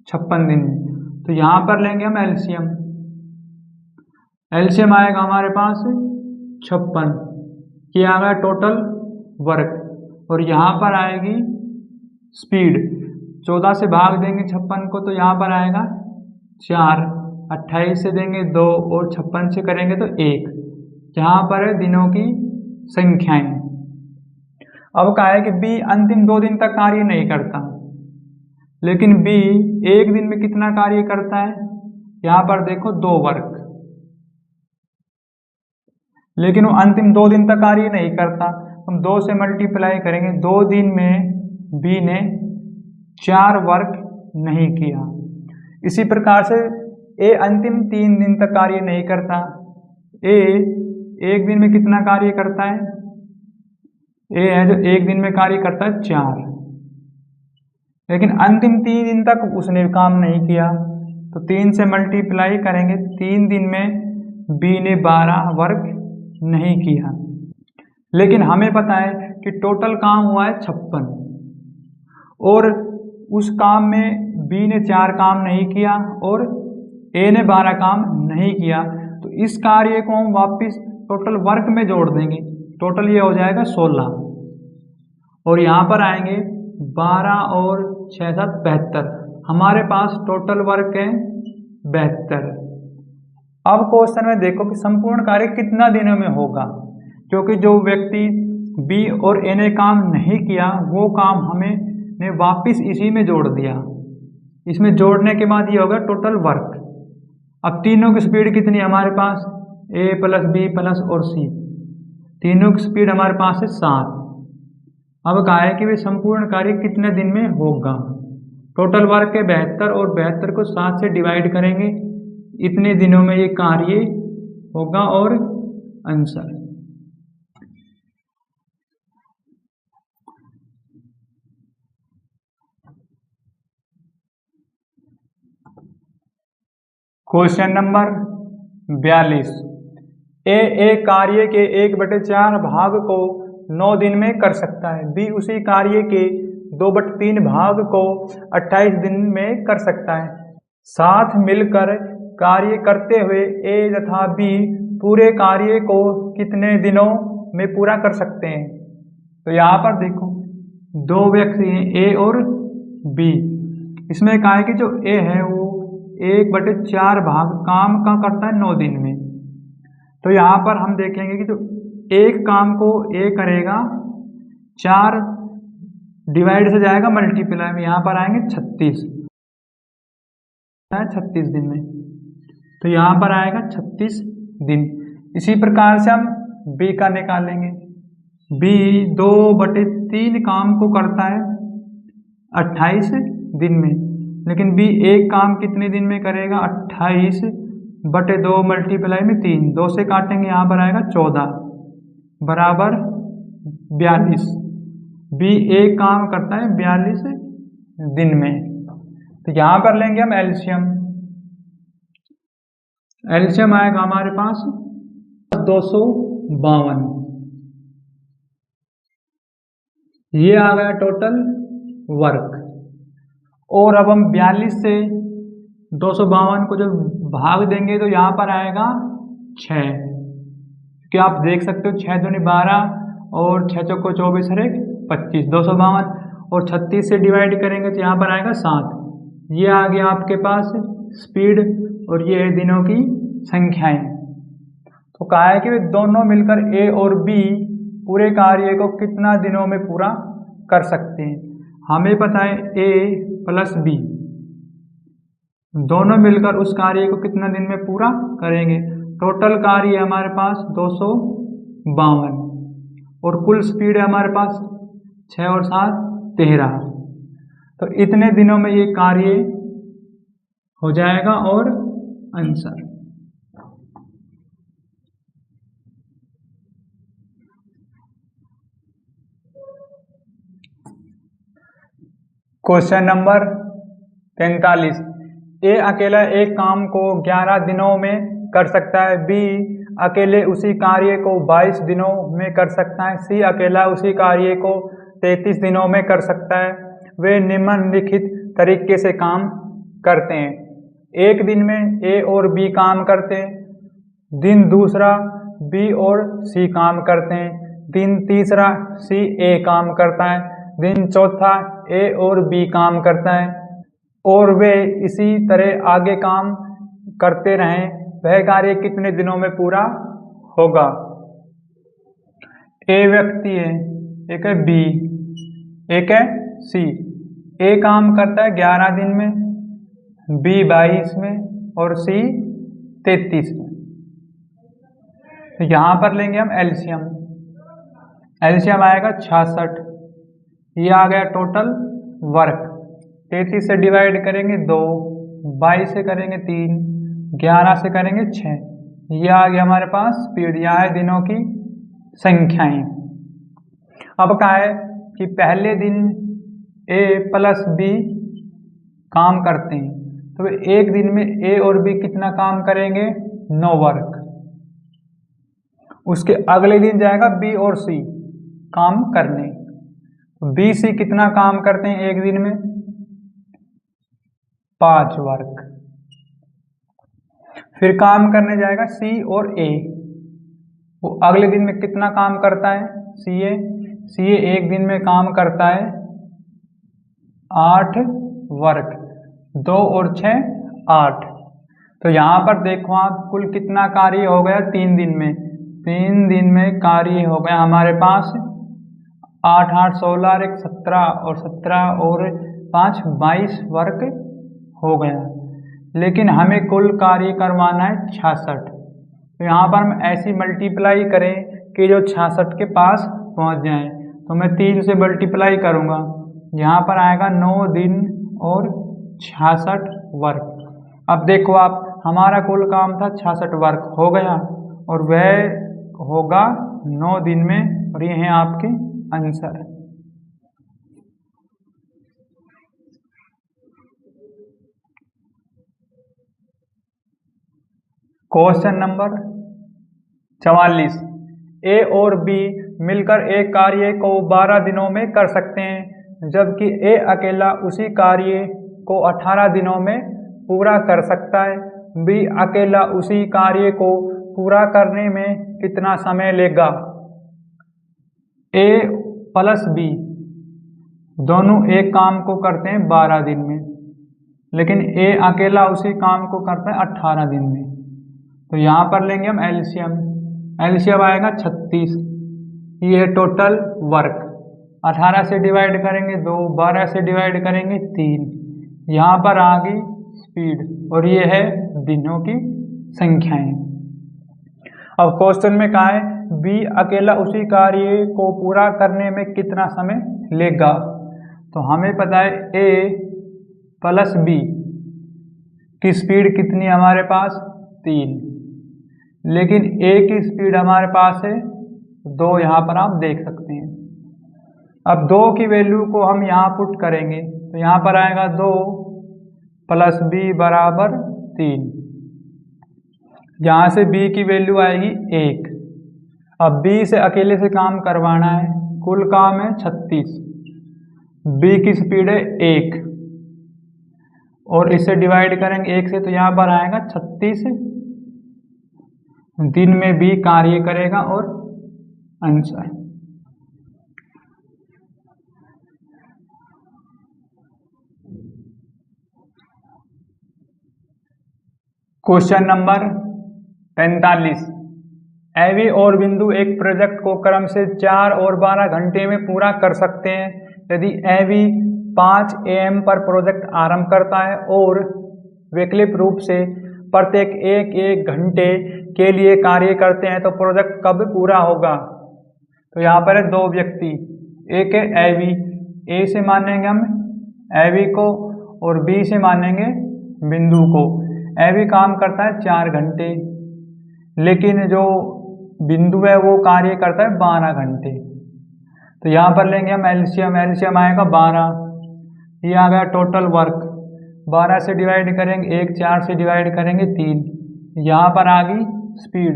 56 दिन में। तो यहाँ पर लेंगे हम एलसीएम। एलसीएम आएगा हमारे पास 56, ये आ गया टोटल वर्क, और यहाँ पर आएगी स्पीड। 14 से भाग देंगे 56 को तो यहाँ पर आएगा 4, 28 से देंगे 2 और 56 से करेंगे तो 1। यहाँ पर है दिनों की संख्याएं। अब कहा है कि बी अंतिम 2 दिन तक कार्य नहीं करता, लेकिन बी एक दिन में कितना कार्य करता है। यहाँ पर देखो 2 वर्क, लेकिन वो अंतिम 2 दिन तक कार्य नहीं करता। हम 2 से मल्टीप्लाई करेंगे, 2 दिन में बी ने 4 वर्क नहीं किया। इसी प्रकार से ए अंतिम 3 दिन तक कार्य नहीं करता। ए एक दिन में कितना कार्य करता है, ए है जो एक दिन में कार्य करता है 4, लेकिन अंतिम 3 दिन तक उसने काम नहीं किया। तो 3 से मल्टीप्लाई करेंगे, 3 दिन में बी ने 12 वर्क नहीं किया। लेकिन हमें पता है कि टोटल काम हुआ है 56, और उस काम में बी ने 4 काम नहीं किया और ए ने 12 काम नहीं किया। तो इस कार्य को हम वापस टोटल वर्क में जोड़ देंगे, टोटल ये हो जाएगा 16, और यहाँ पर आएंगे 12 और 6 7 72। हमारे पास टोटल वर्क है 72। अब क्वेश्चन में देखो कि संपूर्ण कार्य कितना दिनों में होगा, क्योंकि जो व्यक्ति बी और ए ने काम नहीं किया वो काम हमें ने वापस इसी में जोड़ दिया। इसमें जोड़ने के बाद ये होगा टोटल वर्क। अब तीनों की स्पीड कितनी है हमारे पास, ए प्लस बी प्लस और सी, तीनों की स्पीड हमारे पास है 7। अब कहा है कि वे संपूर्ण कार्य कितने दिन में होगा। टोटल वर्क है 72 और 72 को 7 से डिवाइड करेंगे, इतने दिनों में ये कार्य होगा और आंसर। Question number 42। ए कार्य के 1/4 भाग को 9 दिन में कर सकता है। बी उसी कार्य के 2/3 भाग को 28 दिन में कर सकता है। साथ मिलकर कार्य करते हुए ए तथा बी पूरे कार्य को कितने दिनों में पूरा कर सकते हैं। तो यहाँ पर देखो 2 व्यक्ति हैं, ए और बी। इसमें कहा है कि जो ए है वो 1/4 भाग काम का करता है 9 दिन में। तो यहाँ पर हम देखेंगे कि जो एक काम को ए करेगा 4 डिवाइड से जाएगा मल्टीप्लाई में, यहाँ पर आएंगे 36 दिन में, तो यहाँ पर आएगा 36 दिन। इसी प्रकार से हम बी का निकालेंगे। बी 2/3 काम को करता है 28 दिन में, लेकिन बी एक काम कितने दिन में करेगा? 28/2 मल्टीप्लाई में 3, 2 से काटेंगे यहाँ पर आएगा 14 बराबर 42। बी एक काम करता है 42 दिन में। तो यहाँ पर लेंगे हम एलसीएम। एलसीएम आएगा हमारे पास 252। ये आ गया टोटल वर्क। और अब हम 42 से 252 को जब भाग देंगे तो यहाँ पर आएगा 6, कि आप देख सकते हो 6 दूनी 12 और 6 चौको 24 और 1 25, 252 और 36 से डिवाइड करेंगे तो यहाँ पर आएगा 7। ये आ गया आपके पास स्पीड और ये है दिनों की संख्याएं। तो कहा है कि दोनों मिलकर ए और बी पूरे कार्य को कितना दिनों में पूरा कर सकते हैं। हमें पता है ए प्लस बी दोनों मिलकर उस कार्य को कितना दिन में पूरा करेंगे। टोटल कार्य है हमारे पास 252 और कुल स्पीड है हमारे पास 6 और 7 13। तो इतने दिनों में ये कार्य हो जाएगा। और आंसर क्वेश्चन नंबर 43। ए अकेला एक काम को 11 दिनों में कर सकता है, बी अकेले उसी कार्य को 22 दिनों में कर सकता है, सी अकेला उसी कार्य को 33 दिनों में कर सकता है। वे निम्नलिखित तरीके से काम करते हैं। एक दिन में ए और बी काम करते हैं, दिन दूसरा बी और सी काम करते हैं, दिन तीसरा सी ए काम करता है, दिन चौथा ए और बी काम करता है, और वे इसी तरह आगे काम करते रहें। वह कार्य कितने दिनों में पूरा होगा? ए व्यक्ति है, एक है बी, एक है सी। ए काम करता है 11 दिन में, बी 22 में और सी 33 में। तो यहाँ पर लेंगे हम एलसीएम। एलसीएम आएगा 66। ये आ गया टोटल वर्क। 33 से डिवाइड करेंगे 2, 22 से करेंगे 3, 11 से करेंगे 6। ये आ गया हमारे पास स्पीड। यह है दिनों की संख्याएं। अब कहा है कि पहले दिन ए प्लस बी काम करते हैं, तो एक दिन में ए और बी कितना काम करेंगे? 9 वर्क। उसके अगले दिन जाएगा बी और सी काम करने, बी सी कितना काम करते हैं एक दिन में? 5 वर्क। फिर काम करने जाएगा सी और ए, वो अगले दिन में कितना काम करता है? सी ए एक दिन में काम करता है 8 वर्क। 2 और 6 8। तो यहाँ पर देखो आप कुल कितना कार्य हो गया 3 दिन में। 3 दिन में कार्य हो गया हमारे पास 8 8 16 और 1 17 और 17 और 5 22 वर्क हो गया। लेकिन हमें कुल कार्य करवाना है 66। तो यहाँ पर हम ऐसी मल्टीप्लाई करें कि जो 66 के पास पहुँच जाए। तो मैं 3 से मल्टीप्लाई करूँगा, यहाँ पर आएगा 9 दिन और 66 वर्क। अब देखो आप, हमारा कुल काम था 66 वर्क हो गया और वह होगा 9 दिन में, और ये हैं आपके आंसर। Question number 44। ए और बी मिलकर एक कार्य को 12 दिनों में कर सकते हैं, जबकि ए अकेला उसी कार्य को 18 दिनों में पूरा कर सकता है। बी अकेला उसी कार्य को पूरा करने में कितना समय लेगा? ए प्लस बी दोनों एक काम को करते हैं 12 दिन में, लेकिन ए अकेला उसी काम को करता है 18 दिन में। तो यहाँ पर लेंगे हम एलसीएम, एलसीएम आएगा 36। ये टोटल वर्क, 18 से डिवाइड करेंगे 2, 12 से डिवाइड करेंगे 3, यहाँ पर आ गई स्पीड, और ये है दिनों की संख्याएं। अब क्वेश्चन में कहा है बी अकेला उसी कार्य को पूरा करने में कितना समय लेगा। तो हमें पता है ए प्लस बी की स्पीड कितनी है हमारे पास 3, लेकिन ए की स्पीड हमारे पास है 2, यहाँ पर आप देख सकते हैं। अब 2 की वैल्यू को हम यहाँ पुट करेंगे तो यहाँ पर आएगा 2 प्लस बी बराबर 3। यहाँ से b की वैल्यू आएगी 1। अब b से अकेले से काम करवाना है, कुल काम है 36, b की स्पीड है 1 और इससे डिवाइड करेंगे 1 से, तो यहाँ पर आएगा 36 दिन में b कार्य करेगा और आंसर। क्वेश्चन नंबर 45, एवी और बिंदु एक प्रोजेक्ट को क्रम से 4 और 12 घंटे में पूरा कर सकते हैं। यदि एवी 5 AM पर प्रोजेक्ट आरंभ करता है और वैकल्पिक रूप से प्रत्येक 1 घंटे के लिए कार्य करते हैं तो प्रोजेक्ट कब पूरा होगा। तो यहाँ पर है 2 व्यक्ति, एक है एवी, ए से मानेंगे हम एवी को और बी से मानेंगे बिंदु को। एवी काम करता है 4 घंटे, लेकिन जो बिंदु है वो कार्य करता है 12 घंटे। तो यहाँ पर लेंगे हम एलसीएम, एलसीएम आएगा 12, ये आ गया टोटल वर्क। 12 से डिवाइड करेंगे 1, 4 से डिवाइड करेंगे 3, यहाँ पर आ गई स्पीड,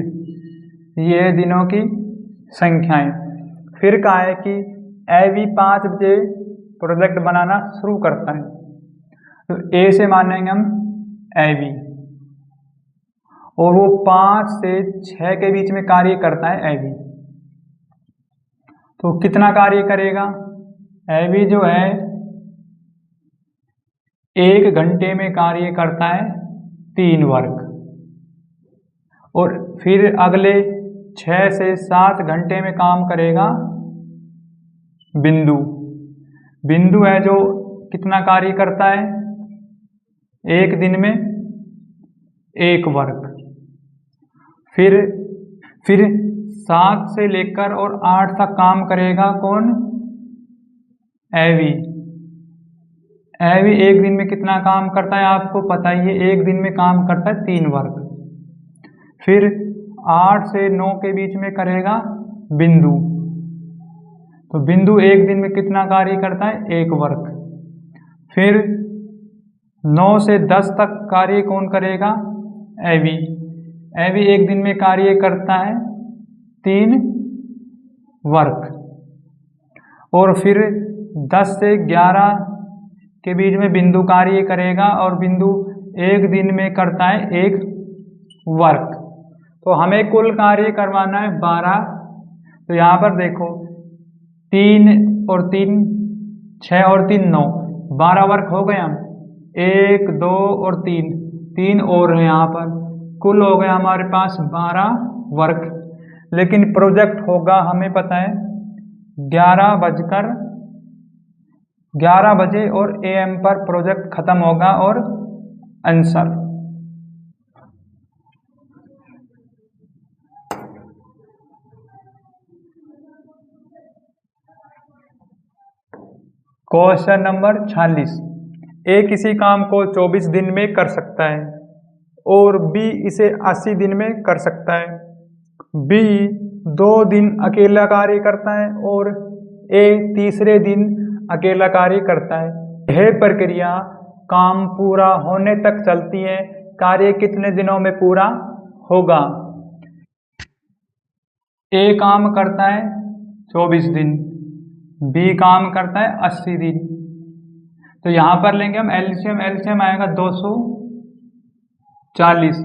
ये दिनों की संख्याएं। फिर कहा है कि एवी 5 बजे प्रोजेक्ट बनाना शुरू करता है, तो ए से मानेंगे हम एवी और वो 5 से 6 के बीच में कार्य करता है एवी। तो कितना कार्य करेगा एवी जो है 1 घंटे में कार्य करता है 3 वर्क, और फिर अगले 6 से 7 घंटे में काम करेगा बिंदु। बिंदु है जो कितना कार्य करता है 1 दिन में 1 वर्क। फिर 7 से लेकर और 8 तक काम करेगा कौन एवी। एवी 1 दिन में कितना काम करता है आपको पता ही है, 1 दिन में काम करता है 3 वर्क। फिर 8 से 9 के बीच में करेगा बिंदु, तो बिंदु 1 दिन में कितना कार्य करता है 1 वर्क। फिर 9 से 10 तक कार्य कौन करेगा एवी। एवी 1 दिन में कार्य करता है 3 वर्क। और फिर 10 से 11 के बीच में बिंदु कार्य करेगा और बिंदु 1 दिन में करता है 1 वर्क। तो हमें कुल कार्य करवाना है 12। तो यहाँ पर देखो 3 और 3 6 और 3 9, 12 वर्क हो गए हम, 1 2 और 3 और है यहाँ पर, कुल हो गया हमारे पास 12 वर्क। लेकिन प्रोजेक्ट होगा हमें पता है 11 बजे और AM पर प्रोजेक्ट खत्म होगा और आंसर। क्वेश्चन नंबर 46, ए किसी काम को 24 दिन में कर सकता है और बी इसे 80 दिन में कर सकता है। बी 2 दिन अकेला कार्य करता है और ए तीसरे दिन अकेला कार्य करता है। यह प्रक्रिया काम पूरा होने तक चलती है, कार्य कितने दिनों में पूरा होगा। ए काम करता है 24 दिन, बी काम करता है 80 दिन। तो यहाँ पर लेंगे हम एलसीएम, एलसीएम आएगा 240,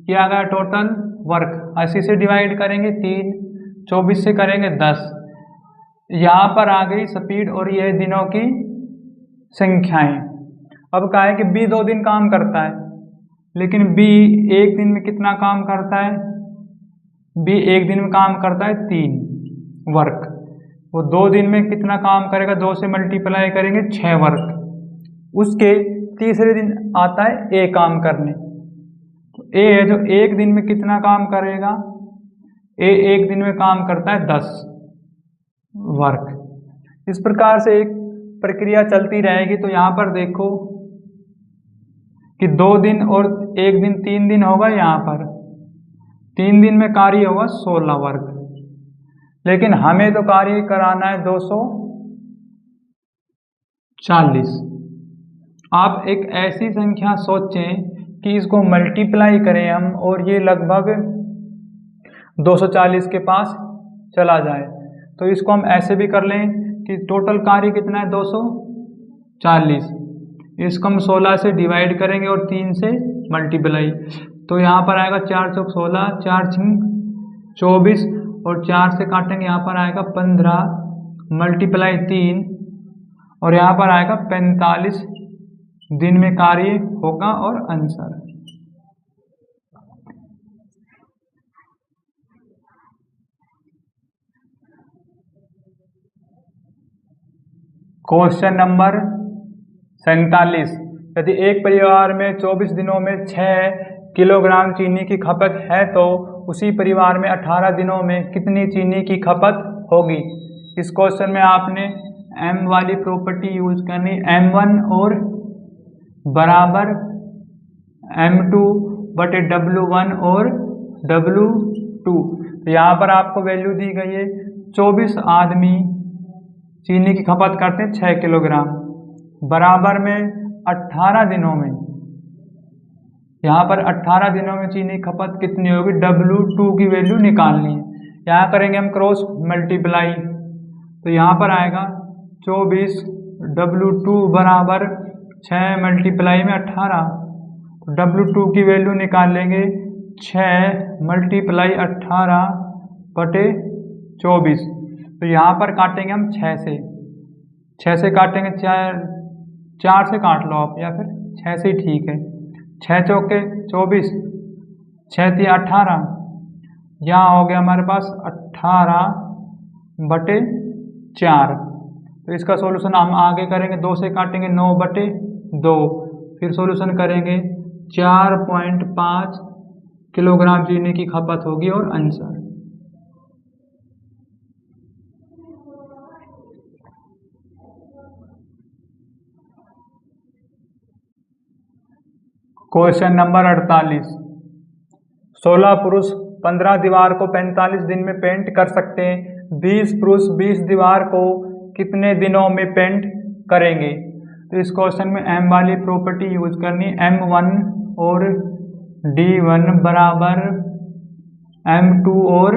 क्या आ गया टोटल वर्क। 80 से डिवाइड करेंगे 3, 24 से करेंगे 10, यहाँ पर आ गई स्पीड और यह दिनों की संख्याएं। अब कहा है कि बी 2 दिन काम करता है, लेकिन बी एक दिन में कितना काम करता है? बी एक दिन में काम करता है 3 वर्क। वो 2 दिन में कितना काम करेगा? 2 से मल्टीप्लाई करेंगे 6 वर्क। उसके तीसरे दिन आता है ए काम करने। तो ए है जो एक दिन में कितना काम करेगा? ए एक दिन में काम करता है 10 वर्क। इस प्रकार से एक प्रक्रिया चलती रहेगी। तो यहाँ पर देखो कि 2 दिन और 1 दिन 3 दिन होगा। यहाँ पर 3 दिन में कार्य होगा 16 वर्क, लेकिन हमें तो कार्य कराना है 240। आप एक ऐसी संख्या सोचें कि इसको मल्टीप्लाई करें हम और ये लगभग 240 के पास चला जाए। तो इसको हम ऐसे भी कर लें कि टोटल कार्य कितना है? 240। इसको हम 16 से डिवाइड करेंगे और 3 से मल्टीप्लाई। तो यहाँ पर आएगा 4 चौक 16, 4 छिंग 24 और 4 से काटेंगे, यहाँ पर आएगा 15 मल्टीप्लाई 3 और यहाँ पर आएगा 45 दिन में कार्य होगा और आंसर। Question number 47। यदि एक परिवार में 24 दिनों में 6 किलोग्राम चीनी की खपत है तो उसी परिवार में 18 दिनों में कितनी चीनी की खपत होगी? इस क्वेश्चन में आपने m वाली प्रॉपर्टी यूज करनी, m1 और बराबर m2 बटे w1 और w2। तो यहाँ पर आपको वैल्यू दी गई है। 24 आदमी चीनी की खपत करते हैं 6 किलोग्राम, बराबर में 18 दिनों में, यहाँ पर 18 दिनों में चीनी की खपत कितनी होगी? W2 की वैल्यू निकालनी है। यहाँ करेंगे हम क्रॉस मल्टीप्लाई। तो यहाँ पर आएगा 24 W2 बराबर 6 मल्टीप्लाई में 18। तो W2 की वैल्यू निकाल लेंगे 6 मल्टीप्लाई 18 बटे 24। तो यहाँ पर काटेंगे हम 6 से काटेंगे, 4 से काट लो आप या फिर 6 से ही ठीक है। 6 चौके 24, 6 तिया 18, यहाँ हो गया हमारे पास 18 बटे 4। तो इसका सॉल्यूशन हम आगे करेंगे, 2 से काटेंगे 9 बटे 2, फिर सॉल्यूशन करेंगे 4.5 किलोग्राम चीनी की खपत होगी और आंसर। Question number 48। 16 पुरुष 15 दीवार को 45 दिन में पेंट कर सकते हैं। 20 पुरुष 20 दीवार को कितने दिनों में पेंट करेंगे? तो इस क्वेश्चन में m वाली प्रॉपर्टी यूज करनी, m1 और d1 बराबर m2 और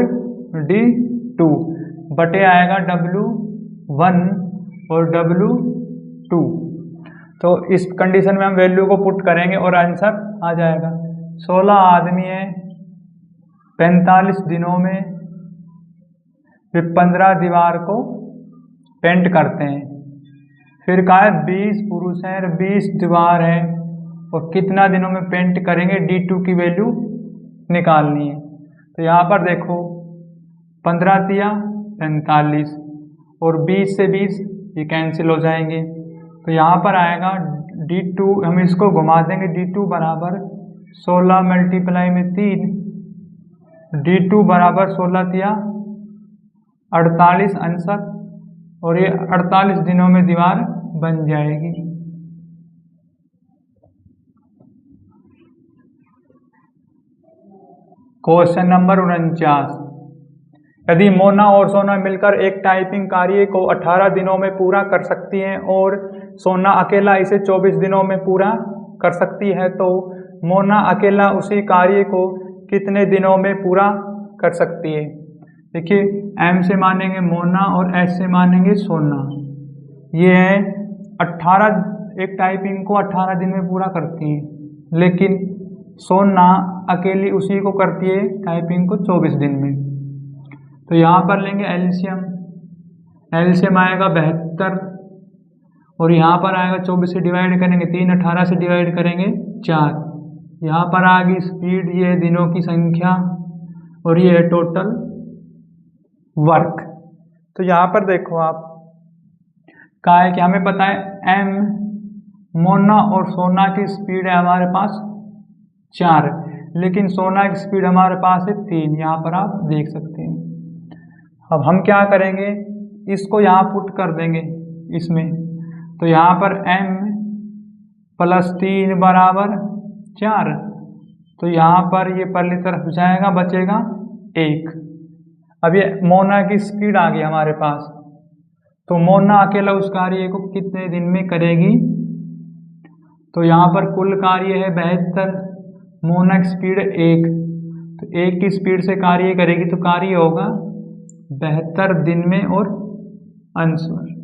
d2 बटे आएगा w1 और w2। तो इस कंडीशन में हम वैल्यू को पुट करेंगे और आंसर आ जाएगा। 16 आदमी हैं 45 दिनों में वे 15 दीवार को पेंट करते हैं। फिर कहा है 20 पुरुष हैं और 20 दीवार है और कितना दिनों में पेंट करेंगे? D2 की वैल्यू निकालनी है। तो यहाँ पर देखो 15 तिया 45 और 20 से 20 ये कैंसिल हो जाएंगे। तो यहाँ पर आएगा D2, हम इसको घुमा देंगे, D2 बराबर 16 मल्टीप्लाई में 3, D2 बराबर 16 तिया 48 आंसर, और ये 48 दिनों में दीवार बन जाएगी। Question number 49। यदि मोना और सोना मिलकर एक टाइपिंग कार्य को 18 दिनों में पूरा कर सकती हैं और सोना अकेला इसे 24 दिनों में पूरा कर सकती है, तो मोना अकेला उसी कार्य को कितने दिनों में पूरा कर सकती है? देखिए M से मानेंगे मोना और S से मानेंगे सोना। ये है 18, एक टाइपिंग को 18 दिन में पूरा करती है, लेकिन सोना अकेली उसी को करती है टाइपिंग को 24 दिन में। तो यहाँ पर लेंगे एलसीएम, एलसीएम आएगा 72 और यहाँ पर आएगा 24 से डिवाइड करेंगे 3, 18 से डिवाइड करेंगे 4। यहाँ पर आ गई स्पीड, ये दिनों की संख्या, और ये है टोटल वर्क। तो यहाँ पर देखो आप, कहा है कि हमें पता है एम मोना और सोना की स्पीड है हमारे पास 4, लेकिन सोना की स्पीड हमारे पास है 3। यहाँ पर आप देख सकते हैं। अब हम क्या करेंगे, इसको यहाँ पुट कर देंगे इसमें। तो यहाँ पर m + 3 = 4। तो यहाँ पर ये परली तरफ जाएगा, बचेगा 1। अब ये मोना की स्पीड आ गई हमारे पास। तो मोना अकेला उस कार्य को कितने दिन में करेगी? तो यहाँ पर कुल कार्य है 72, मोना की स्पीड 1, तो 1 की स्पीड से कार्य करेगी, तो कार्य होगा 72 दिन में और आंसर।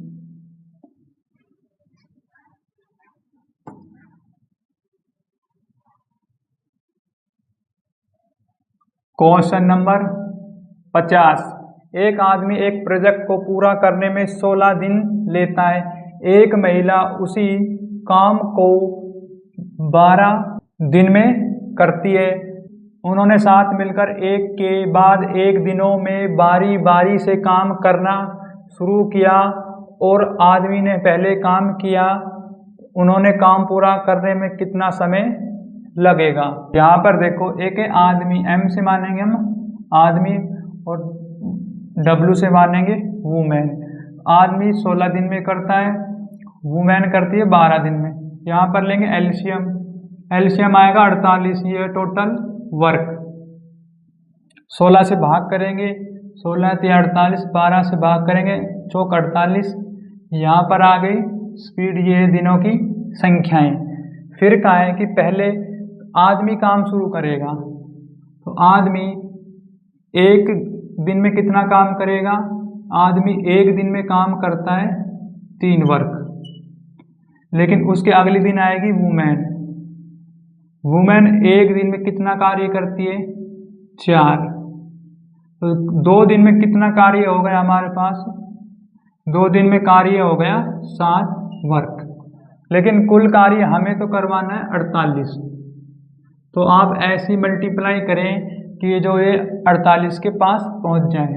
Question number 50। एक आदमी एक प्रोजेक्ट को पूरा करने में 16 दिन लेता है। एक महिला उसी काम को 12 दिन में करती है। उन्होंने साथ मिलकर एक के बाद एक दिनों में बारी बारी से काम करना शुरू किया और आदमी ने पहले काम किया। उन्होंने काम पूरा करने में कितना समय लगेगा? यहाँ पर देखो, एक है आदमी, एम से मानेंगे हम आदमी, और डब्ल्यू से मानेंगे वुमेन। आदमी 16 दिन में करता है, वुमेन करती है 12 दिन में। यहाँ पर लेंगे एलसीएम, एलसीएम आएगा 48। ये टोटल वर्क। 16 से भाग करेंगे, 16 × 48, 12 से भाग करेंगे, चौक 48। यहाँ पर आ गई स्पीड, ये दिनों की संख्याएं। फिर कहा है कि पहले आदमी काम शुरू करेगा। तो आदमी एक दिन में कितना काम करेगा? आदमी एक दिन में काम करता है 3 वर्क। लेकिन उसके अगले दिन आएगी वुमेन। वुमेन एक दिन में कितना कार्य करती है? 4। तो 2 दिन में कितना कार्य हो गया हमारे पास? 2 दिन में कार्य हो गया 7 वर्क। लेकिन कुल कार्य हमें तो करवाना है 48। तो आप ऐसी मल्टीप्लाई करें कि ये जो ये 48 के पास पहुंच जाए।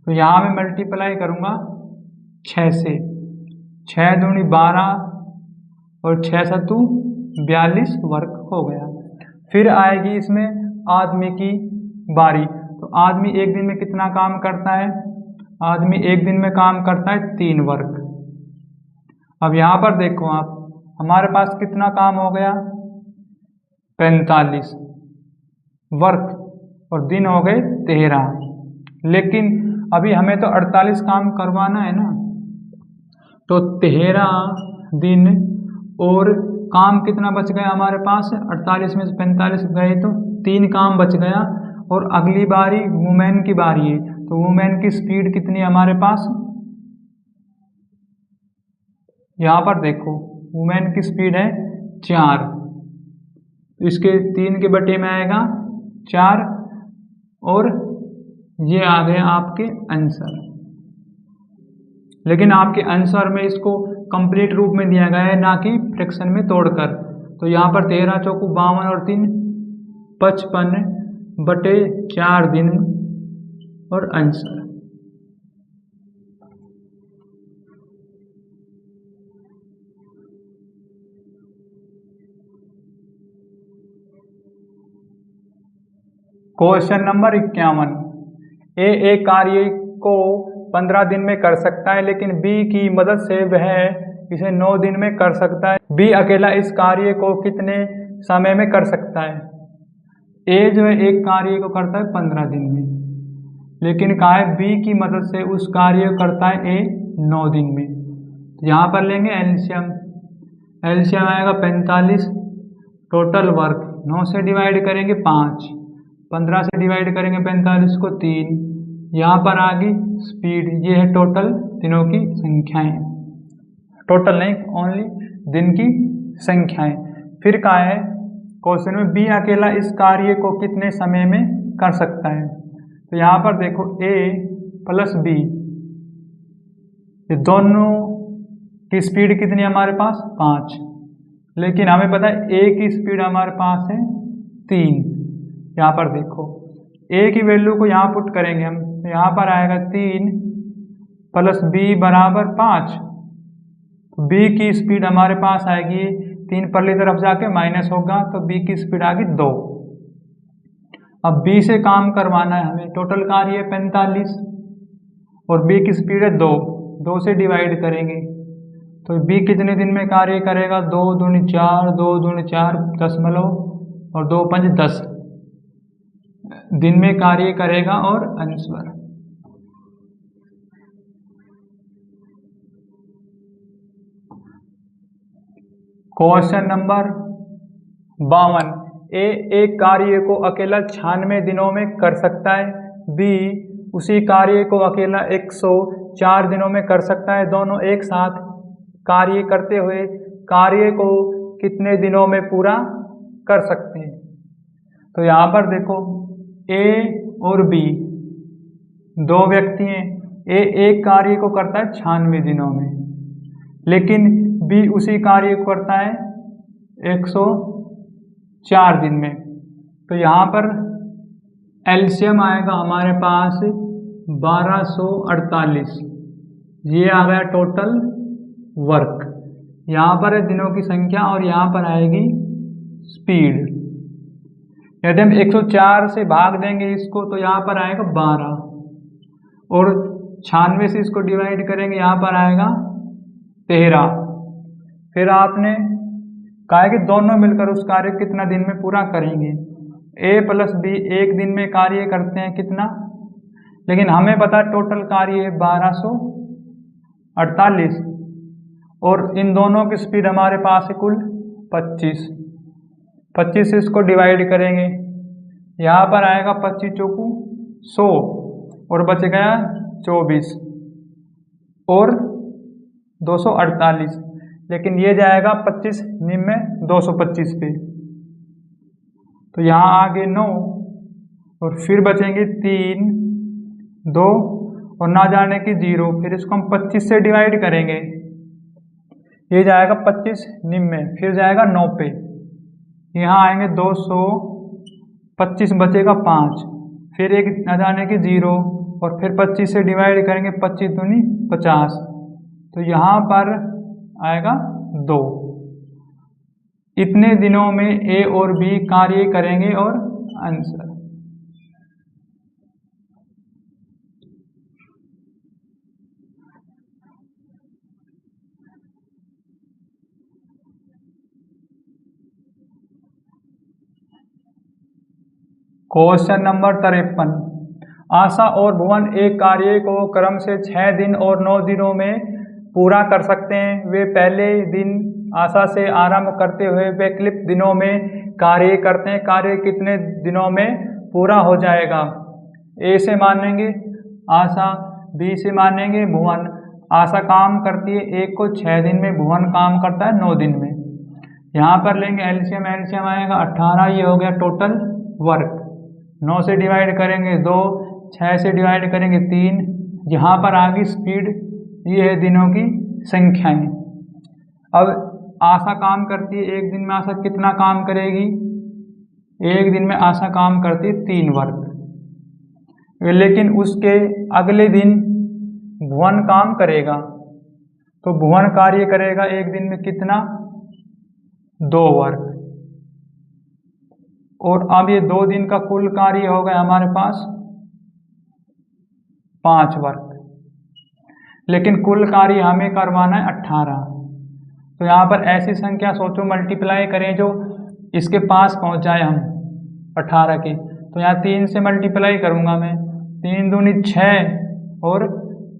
तो यहाँ मैं मल्टीप्लाई करूँगा 6 से, 6 दूनी 12 और 6 सत्तू 42 वर्क हो गया। फिर आएगी इसमें आदमी की बारी। तो आदमी एक दिन में कितना काम करता है? आदमी एक दिन में काम करता है 3 वर्क। अब यहाँ पर देखो आप, हमारे पास कितना काम हो गया? 45 वर्क, और दिन हो गए 13। लेकिन अभी हमें तो 48 काम करवाना है ना, तो 13 दिन और काम कितना बच गया हमारे पास? 48 में से 45 गए तो 3 काम बच गया। और अगली बारी वुमेन की बारी है। तो वुमेन की स्पीड कितनी है हमारे पास? यहाँ पर देखो, वुमेन की स्पीड है 4। इसके 3 के बटे में आएगा 4, और ये आ गए आपके आंसर। लेकिन आपके आंसर में इसको कंप्लीट रूप में दिया गया है, ना कि फ्रैक्शन में तोड़कर। तो यहाँ पर 13 चौकू 52 और 3 55/4 दिन और आंसर। Question number 51। ए एक कार्य को 15 दिन में कर सकता है, लेकिन बी की मदद से वह इसे 9 दिन में कर सकता है। बी अकेला इस कार्य को कितने समय में कर सकता है? ए जो है एक कार्य को करता है 15 दिन में, लेकिन कहा है बी की मदद से उस कार्य को करता है ए 9 दिन में। तो यहाँ पर लेंगे एलसीएम, एलसीएम आएगा 45, टोटल वर्क 9 से डिवाइड करेंगे 5, 15 से डिवाइड करेंगे 45 को 3। यहाँ पर आ गई स्पीड, ये है टोटल दिनों की संख्याएं। टोटल नहीं, ओनली दिन की संख्याएं। फिर कहा है क्वेश्चन में बी अकेला इस कार्य को कितने समय में कर सकता है? तो यहाँ पर देखो, ए प्लस बी ये दोनों की स्पीड कितनी है हमारे पास 5, लेकिन हमें पता है ए की स्पीड हमारे पास है 3। यहाँ पर देखो ए की वैल्यू को यहाँ पुट करेंगे हम, तो यहाँ पर आएगा 3 प्लस बी बराबर 5। बी की स्पीड हमारे पास आएगी 3 परली तरफ जाके माइनस होगा, तो बी की स्पीड आ गई 2। अब बी से काम करवाना है हमें, टोटल कार्य है 45 और बी की स्पीड है 2 से डिवाइड करेंगे तो बी कितने दिन में कार्य करेगा, 2 दूनी 4, 2 दूनी 4 दशमलव और 2 पंच 10 दिन में कार्य करेगा। और आंसर क्वेश्चन नंबर 52, ए एक कार्य को अकेला 96 दिनों में कर सकता है, बी उसी कार्य को अकेला 104 दिनों में कर सकता है। दोनों एक साथ कार्य करते हुए कार्य को कितने दिनों में पूरा कर सकते हैं। तो यहाँ पर देखो ए और बी दो व्यक्ति हैं, ए एक कार्य को करता है 96 दिनों में, लेकिन बी उसी कार्य को करता है 104 दिन में। तो यहाँ पर एलसीएम आएगा हमारे पास 1248, ये आ गया टोटल वर्क। यहाँ पर है दिनों की संख्या और यहाँ पर आएगी स्पीड। यदि हम 104 से भाग देंगे इसको तो यहाँ पर आएगा 12 और 96 से इसको डिवाइड करेंगे, यहाँ पर आएगा 13। फिर आपने कहा कि दोनों मिलकर उस कार्य को कितना दिन में पूरा करेंगे। ए प्लस बी एक दिन में कार्य करते हैं कितना, लेकिन हमें पता टोटल कार्य है 1248 और इन दोनों की स्पीड हमारे पास है कुल 25 से इसको डिवाइड करेंगे, यहाँ पर आएगा 25 चौकू 100 और बच गया 24 और 248, लेकिन ये जाएगा 25 निम में 225 पे, तो यहाँ आगे 9 और फिर बचेंगे 3 2 और ना जाने की 0। फिर इसको हम 25 से डिवाइड करेंगे, ये जाएगा 25 निम में, फिर जाएगा 9 पे, यहाँ आएंगे 225 बचेगा 5, फिर एक ना जाने की 0 और फिर 25 से डिवाइड करेंगे, 25 दूनी 50, तो यहाँ पर आएगा 2। इतने दिनों में ए और बी कार्य करेंगे और आंसर क्वेश्चन नंबर 53, आशा और भुवन एक कार्य को क्रम से 6 दिन और 9 दिनों में पूरा कर सकते हैं। वे पहले दिन आशा से आरंभ करते हुए वैकल्पिक दिनों में कार्य करते हैं। कार्य कितने दिनों में पूरा हो जाएगा। ए से मानेंगे आशा, बी से मानेंगे भुवन। आशा काम करती है 1 को 6 दिन में, भुवन काम करता है 9 दिन में। यहाँ पर लेंगे एलसीएम, एलसीएम आएगा 18, ये हो गया टोटल वर्क। 9 से डिवाइड करेंगे 2, 6 से डिवाइड करेंगे 3, यहाँ पर आ गई स्पीड, ये है दिनों की संख्याएं। अब आशा काम करती है एक दिन में, आशा कितना काम करेगी, एक दिन में आशा काम करती है 3 वर्क, लेकिन उसके अगले दिन भुवन काम करेगा, तो भुवन कार्य करेगा एक दिन में कितना, 2 वर्क। और अब ये 2 दिन का कुल कार्य हो गया हमारे पास 5 वर्क, लेकिन कुल कार्य हमें करवाना है 18। तो यहाँ पर ऐसी संख्या सोचो मल्टीप्लाई करें जो इसके पास पहुँच जाए हम 18 के, तो यहाँ 3 से मल्टीप्लाई करूँगा मैं, 3 दूनी 6 और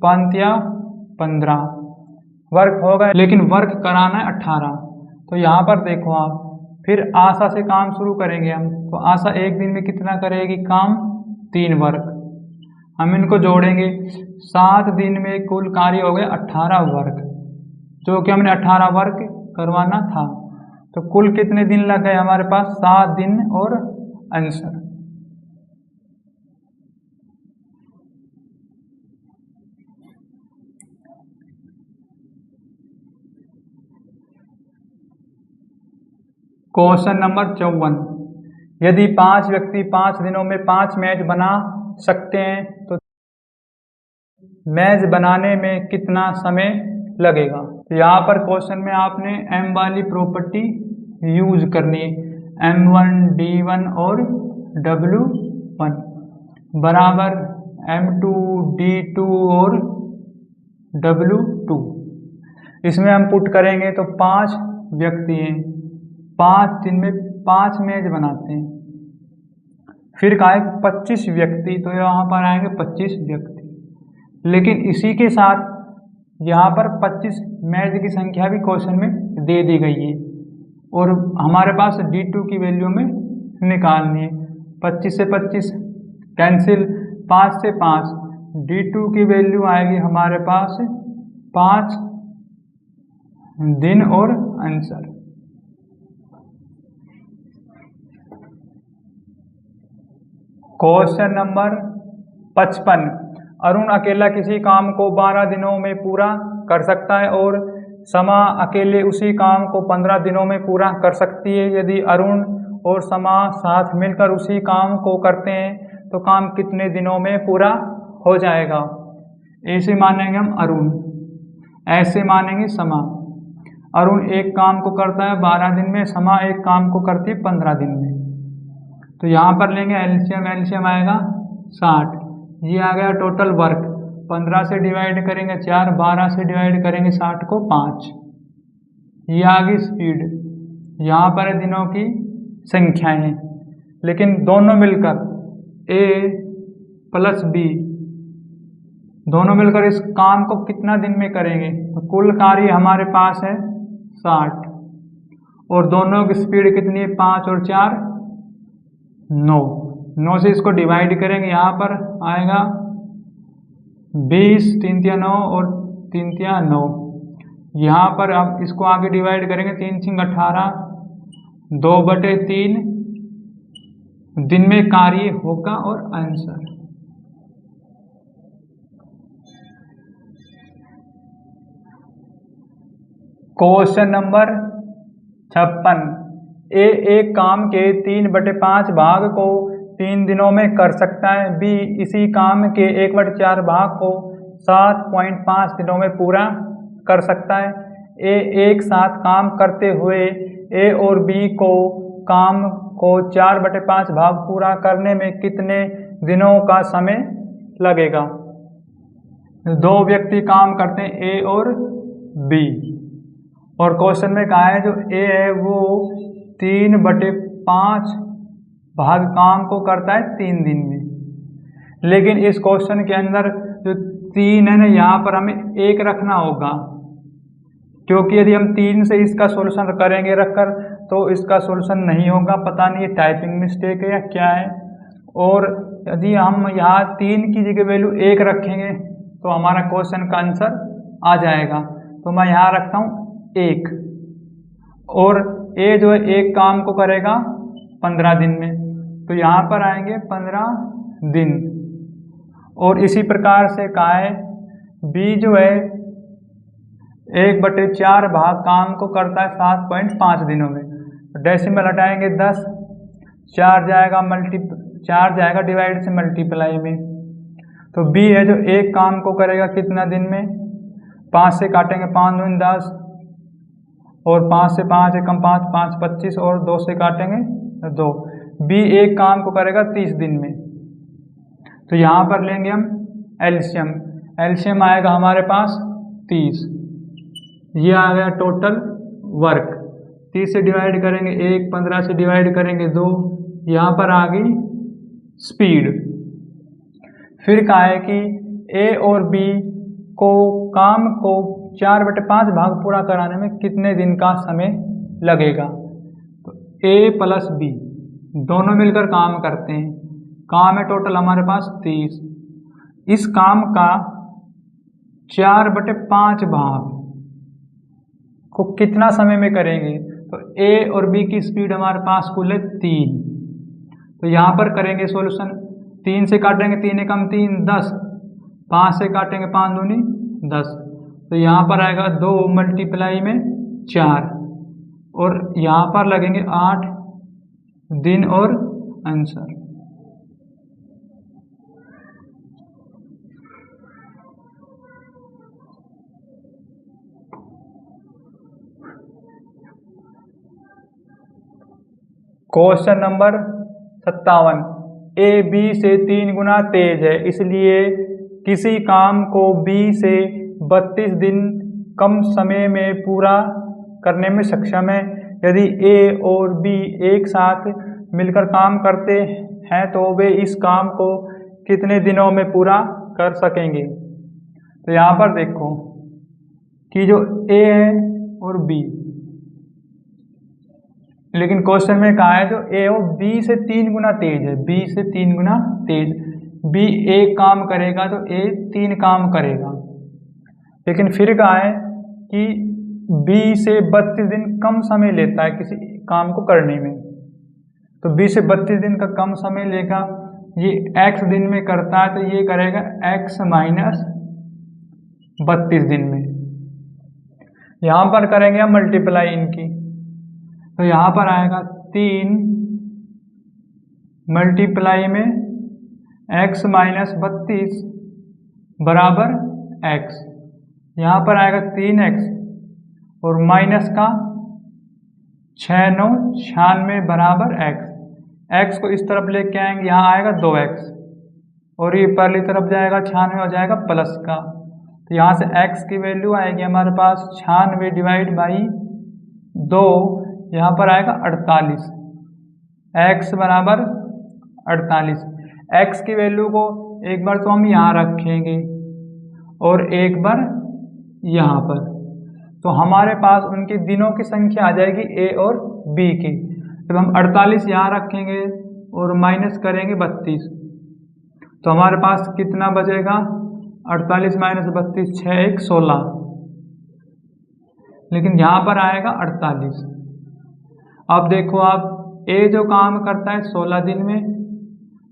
5 या 15 वर्क होगा, लेकिन वर्क कराना है 18। तो यहाँ पर देखो आप, फिर आशा से काम शुरू करेंगे हम, तो आशा एक दिन में कितना करेगी काम, 3 वर्क। हम इनको जोड़ेंगे, 7 दिन में कुल कार्य हो गया 18 वर्क, जो कि हमने 18 वर्क करवाना था। तो कुल कितने दिन लग गए हमारे पास, 7 दिन और आंसर। क्वेश्चन नंबर 54, यदि 5 व्यक्ति 5 दिनों में 5 मैच बना सकते हैं तो मैच बनाने में कितना समय लगेगा। तो यहाँ पर क्वेश्चन में आपने m वाली प्रॉपर्टी यूज करनी है, m1 d1 और w1 बराबर m2 d2 और w2। इसमें हम पुट करेंगे तो 5 व्यक्ति हैं, 5 दिन में 5 मैच बनाते हैं। फिर कहा 25 व्यक्ति, तो यहाँ पर आएंगे 25 व्यक्ति। लेकिन इसी के साथ यहाँ पर 25 मैच की संख्या भी क्वेश्चन में दे दी गई है और हमारे पास d2 की वैल्यू में निकालनी है। 25 से 25 कैंसिल, 5 से 5, d2 की वैल्यू आएगी हमारे पास 5 दिन और आंसर। क्वेश्चन नंबर 55, अरुण अकेला किसी काम को 12 दिनों में पूरा कर सकता है और समा अकेले उसी काम को 15 दिनों में पूरा कर सकती है। यदि अरुण और समा साथ मिलकर उसी काम को करते हैं तो काम कितने दिनों में पूरा हो जाएगा। ऐसे मानेंगे हम अरुण, ऐसे मानेंगे समा। अरुण एक काम को करता है 12 दिन में, समा एक काम को करती है 15 दिन में। तो यहाँ पर लेंगे एलसीएम, एलसीएम आएगा 60। ये आ गया टोटल वर्क, 15 से डिवाइड करेंगे 4, 12 से डिवाइड करेंगे 60 को 5। ये आ गई स्पीड। यहाँ पर दिनों की संख्याएं, लेकिन दोनों मिलकर A प्लस B दोनों मिलकर इस काम को कितना दिन में करेंगे। तो कुल कार्य हमारे पास है 60 और दोनों की स्पीड कितनी है, 5 और 4 9। 9 से इसको डिवाइड करेंगे, यहाँ पर आएगा 20, 3 तिया 9 और 3 तिया 9। यहाँ पर अब इसको आगे डिवाइड करेंगे, 3 सिंग 18, 2/3 दिन में कार्य होगा और आंसर। क्वेश्चन नंबर 56, ए एक काम के 3/5 भाग को 3 दिनों में कर सकता है, बी इसी काम के 1/4 भाग को 7.5 दिनों में पूरा कर सकता है। ए एक साथ काम करते हुए ए और बी को काम को 4/5 भाग पूरा करने में कितने दिनों का समय लगेगा। 2 व्यक्ति काम करते हैं, ए और बी, और क्वेश्चन में कहा है जो ए है वो 3/5 भाग काम को करता है 3 दिन में। लेकिन इस क्वेश्चन के अंदर जो 3 है ना, यहाँ पर हमें 1 रखना होगा, क्योंकि यदि हम 3 से इसका सॉल्यूशन करेंगे रखकर तो इसका सॉल्यूशन नहीं होगा। पता नहीं ये टाइपिंग मिस्टेक है या क्या है। और यदि हम यहाँ 3 की जगह वैल्यू 1 रखेंगे तो हमारा क्वेश्चन का आंसर आ जाएगा। तो मैं यहाँ रखता हूँ 1, और ए जो है एक काम को करेगा 15 दिन में, तो यहाँ पर आएंगे 15 दिन। और इसी प्रकार से कहा है बी जो है 1/4 भाग काम को करता है 7.5 दिनों में। डेसिमल हटाएंगे 10, 4 जाएगा डिवाइड से मल्टीप्लाई में। तो बी है जो एक काम को करेगा कितना दिन में, 5 से काटेंगे 5 दूनी 10, और 5 से 5 एकम 5, 5 25, और 2 से काटेंगे 2। बी एक काम को करेगा 30 दिन में। तो यहाँ पर लेंगे हम एलसीएम, एलसीएम आएगा हमारे पास 30। ये आ गया टोटल वर्क। 30 से डिवाइड करेंगे 1, 15 से डिवाइड करेंगे 2, यहाँ पर आ गई स्पीड। फिर कहा है कि ए और बी को काम को 4/5 भाग पूरा कराने में कितने दिन का समय लगेगा। तो ए प्लस बी दोनों मिलकर काम करते हैं, काम है टोटल हमारे पास 30। इस काम का 4/5 भाग को कितना समय में करेंगे। तो ए और बी की स्पीड हमारे पास कुल है 3। तो यहाँ पर करेंगे सॉल्यूशन, 3 से काटेंगे 3 एकम 3 10, 5 से काटेंगे 5 दूनी 10। तो यहाँ पर आएगा 2 मल्टीप्लाई में 4, और यहाँ पर लगेंगे 8 दिन और answer. Question number 57, A B से 3 गुना तेज है, इसलिए किसी काम को बी से 32 दिन कम समय में पूरा करने में सक्षम है। यदि ए और बी एक साथ मिलकर काम करते हैं तो वे इस काम को कितने दिनों में पूरा कर सकेंगे। तो यहाँ पर देखो कि जो ए है और बी, लेकिन क्वेश्चन में कहा है जो ए हो बी से 3 गुना तेज है, बी से 3 गुना तेज। बी एक काम करेगा तो ए 3 काम करेगा, लेकिन फिर कहा है कि बी से 32 दिन कम समय लेता है किसी काम को करने में। तो बी से 32 दिन का कम समय लेगा, ये x दिन में करता है तो ये करेगा x माइनस 32 दिन में। यहाँ पर करेंगे हम मल्टीप्लाई इनकी, तो यहाँ पर आएगा 3 मल्टीप्लाई में x माइनस 32 बराबर x। यहाँ पर आएगा 3x और माइनस का 6 9 96 बराबर x। x को इस तरफ लेके आएंगे, यहाँ आएगा 2x और ये परली तरफ जाएगा 96 हो जाएगा प्लस का। तो यहाँ से x की वैल्यू आएगी हमारे पास 96 डिवाइड बाई 2, यहाँ पर आएगा 48, x बराबर 48। x की वैल्यू को एक बार तो हम यहाँ रखेंगे और एक बार यहाँ पर, तो हमारे पास उनके दिनों की संख्या आ जाएगी a और b की। जब हम 48 यहाँ रखेंगे और माइनस करेंगे 32, तो हमारे पास कितना बचेगा, 48 माइनस 32 6 1 16, लेकिन यहाँ पर आएगा 48। अब देखो आप, ए जो काम करता है 16 दिन में,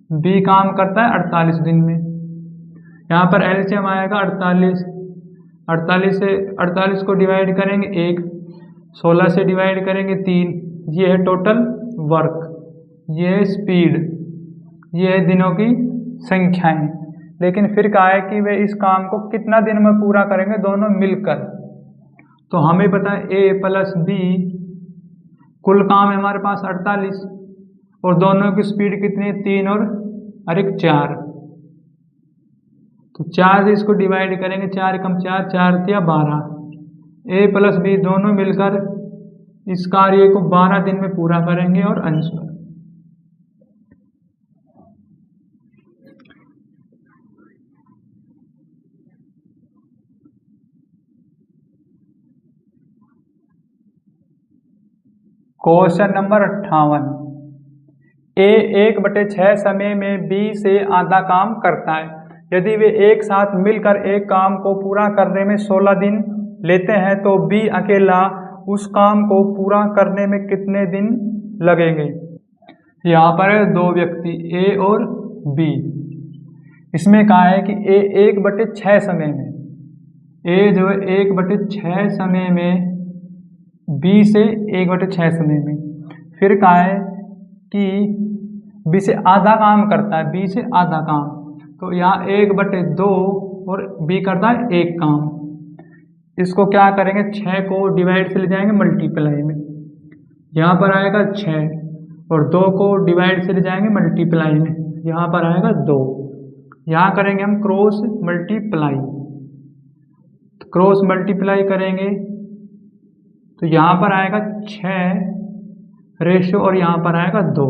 बी काम करता है 48 दिन में। यहाँ पर एलसीएम आएगा 48, 48 से 48 को डिवाइड करेंगे 1, 16 से डिवाइड करेंगे 3, ये है टोटल वर्क, ये है स्पीड, ये है दिनों की संख्याएं। लेकिन फिर कहा है कि वे इस काम को कितना दिन में पूरा करेंगे दोनों मिलकर। तो हमें पता है ए प्लस बी कुल काम है हमारे पास 48 और दोनों की स्पीड कितनी है 3 और 4। तो 4 से इसको डिवाइड करेंगे, 4 कम 4 4 या 12। ए प्लस बी दोनों मिलकर इस कार्य को 12 दिन में पूरा करेंगे और आंसर। क्वेश्चन नंबर 58, ए 1/6 समय में बी से आधा काम करता है। यदि वे एक साथ मिलकर एक काम को पूरा करने में 16 दिन लेते हैं तो बी अकेला उस काम को पूरा करने में कितने दिन लगेंगे। यहाँ पर है 2 व्यक्ति ए और बी। इसमें कहा है कि ए 1/6 समय में, ए जो है 1/6 समय में, बी से 1/6 समय में। फिर कहा है कि बी से आधा काम करता है, बी से आधा काम, तो यहाँ 1/2 और बी करता है 1 काम। इसको क्या करेंगे, 6 को डिवाइड से ले जाएंगे मल्टीप्लाई में, यहाँ पर आएगा 6 और 2 को डिवाइड से ले जाएंगे मल्टीप्लाई में, यहाँ पर आएगा 2। यहाँ करेंगे हम क्रॉस मल्टीप्लाई, क्रॉस मल्टीप्लाई करेंगे तो यहाँ पर आएगा 6 रेशो और यहाँ पर आएगा 2।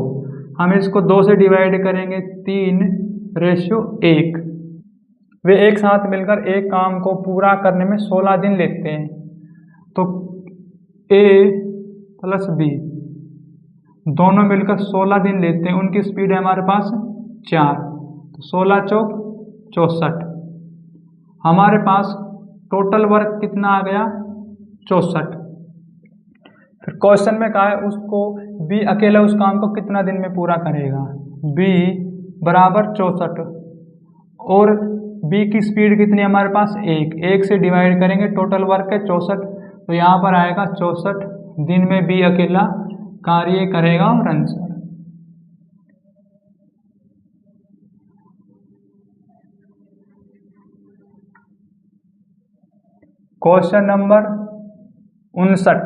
हम इसको 2 से डिवाइड करेंगे 3/1। वे एक साथ मिलकर एक काम को पूरा करने में 16 दिन लेते हैं। तो ए प्लस बी दोनों मिलकर 16 दिन लेते हैं, उनकी स्पीड है हमारे पास 4, तो 16 चौक 64। हमारे पास टोटल वर्क कितना आ गया 64। फिर क्वेश्चन में कहा है उसको बी अकेला उस काम को कितना दिन में पूरा करेगा। बी बराबर 64 और बी की स्पीड कितनी है हमारे पास 1 से डिवाइड करेंगे, टोटल वर्क है 64, तो यहाँ पर आएगा 64 दिन में बी अकेला कार्य करेगा और आंसर। क्वेश्चन नंबर 59,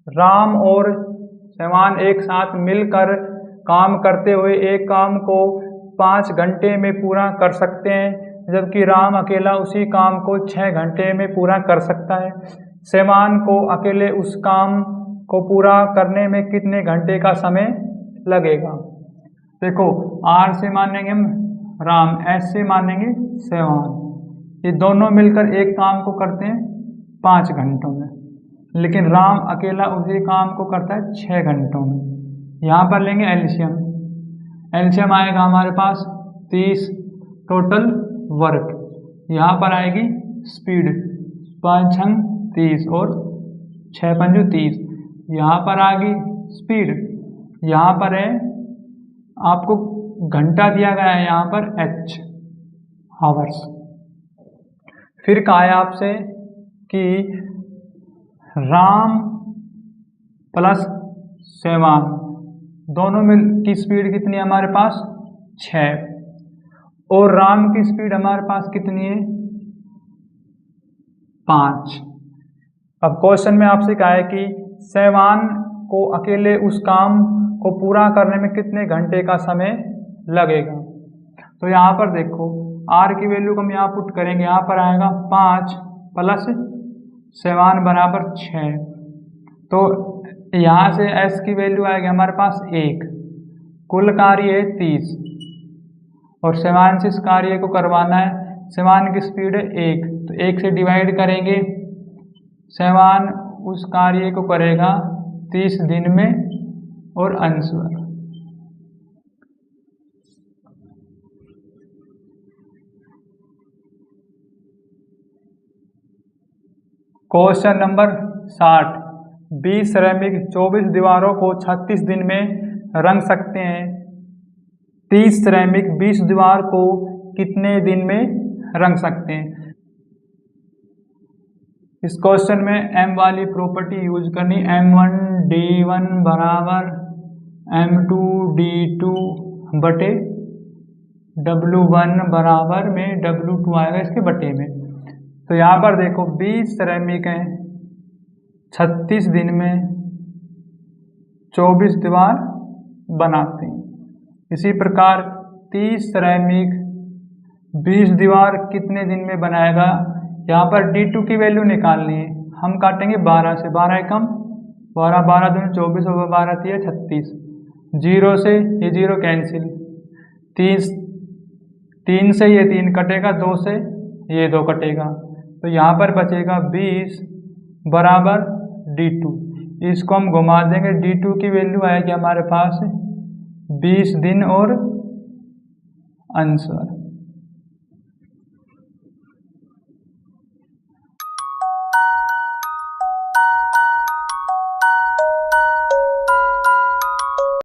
राम और शैवान एक साथ मिलकर काम करते हुए एक काम को 5 घंटे में पूरा कर सकते हैं, जबकि राम अकेला उसी काम को 6 घंटे में पूरा कर सकता है। शैवान को अकेले उस काम को पूरा करने में कितने घंटे का समय लगेगा? देखो, आर से मानेंगे हम राम, एस से मानेंगे शैवान। ये दोनों मिलकर एक काम को करते हैं 5 घंटों में, लेकिन राम अकेला उसी काम को करता है 6 घंटों में। यहाँ पर लेंगे एलसीएम। एलसीएम आएगा हमारे पास 30 टोटल वर्क, यहाँ पर आएगी स्पीड 5 छंग 30 और 6 पंजू 30, यहाँ पर आ गई स्पीड, यहाँ पर है आपको घंटा दिया गया है, यहाँ पर h हावर्स। फिर कहा है आपसे कि राम प्लस शैवान दोनों मिल की स्पीड कितनी है हमारे पास 6, और राम की स्पीड हमारे पास कितनी है 5। अब क्वेश्चन में आपसे कहा है कि शैवान को अकेले उस काम को पूरा करने में कितने घंटे का समय लगेगा। तो यहाँ पर देखो, आर की वैल्यू को हम यहाँ पुट करेंगे, यहाँ पर आएगा 5 प्लस शैवान बराबर 6, तो यहाँ से एस की वैल्यू आएगी हमारे पास 1। कुल कार्य है 30 और शैवान से इस कार्य को करवाना है। शैवान की स्पीड है 1, तो 1 से डिवाइड करेंगे, शैवान उस कार्य को करेगा 30 दिन में और आंसर। क्वेश्चन नंबर 60, 20 श्रमिक 24 दीवारों को 36 दिन में रंग सकते हैं। 30 श्रमिक 20 दीवार को कितने दिन में रंग सकते हैं? इस क्वेश्चन में m वाली प्रॉपर्टी यूज करनी, m1 d1 बराबर m2 d2 बटे w1 बराबर में w2 आएगा इसके बटे में। तो यहाँ पर देखो 20 श्रमिक हैं, 36 दिन में 24 दीवार बनाते हैं। इसी प्रकार 30 श्रमिक 20 दीवार कितने दिन में बनाएगा? यहाँ पर d2 की वैल्यू निकालनी है, हम काटेंगे 12 से, 12 एकम 12, 12 दूनी 24 और 12 3 36, 0 से ये 0 कैंसिल, 3 से ये 3 कटेगा, 2 से ये 2 कटेगा, तो यहाँ पर बचेगा 20 बराबर d2। इसको हम घुमा देंगे, d2 की वैल्यू आएगी हमारे पास 20 दिन और आंसर।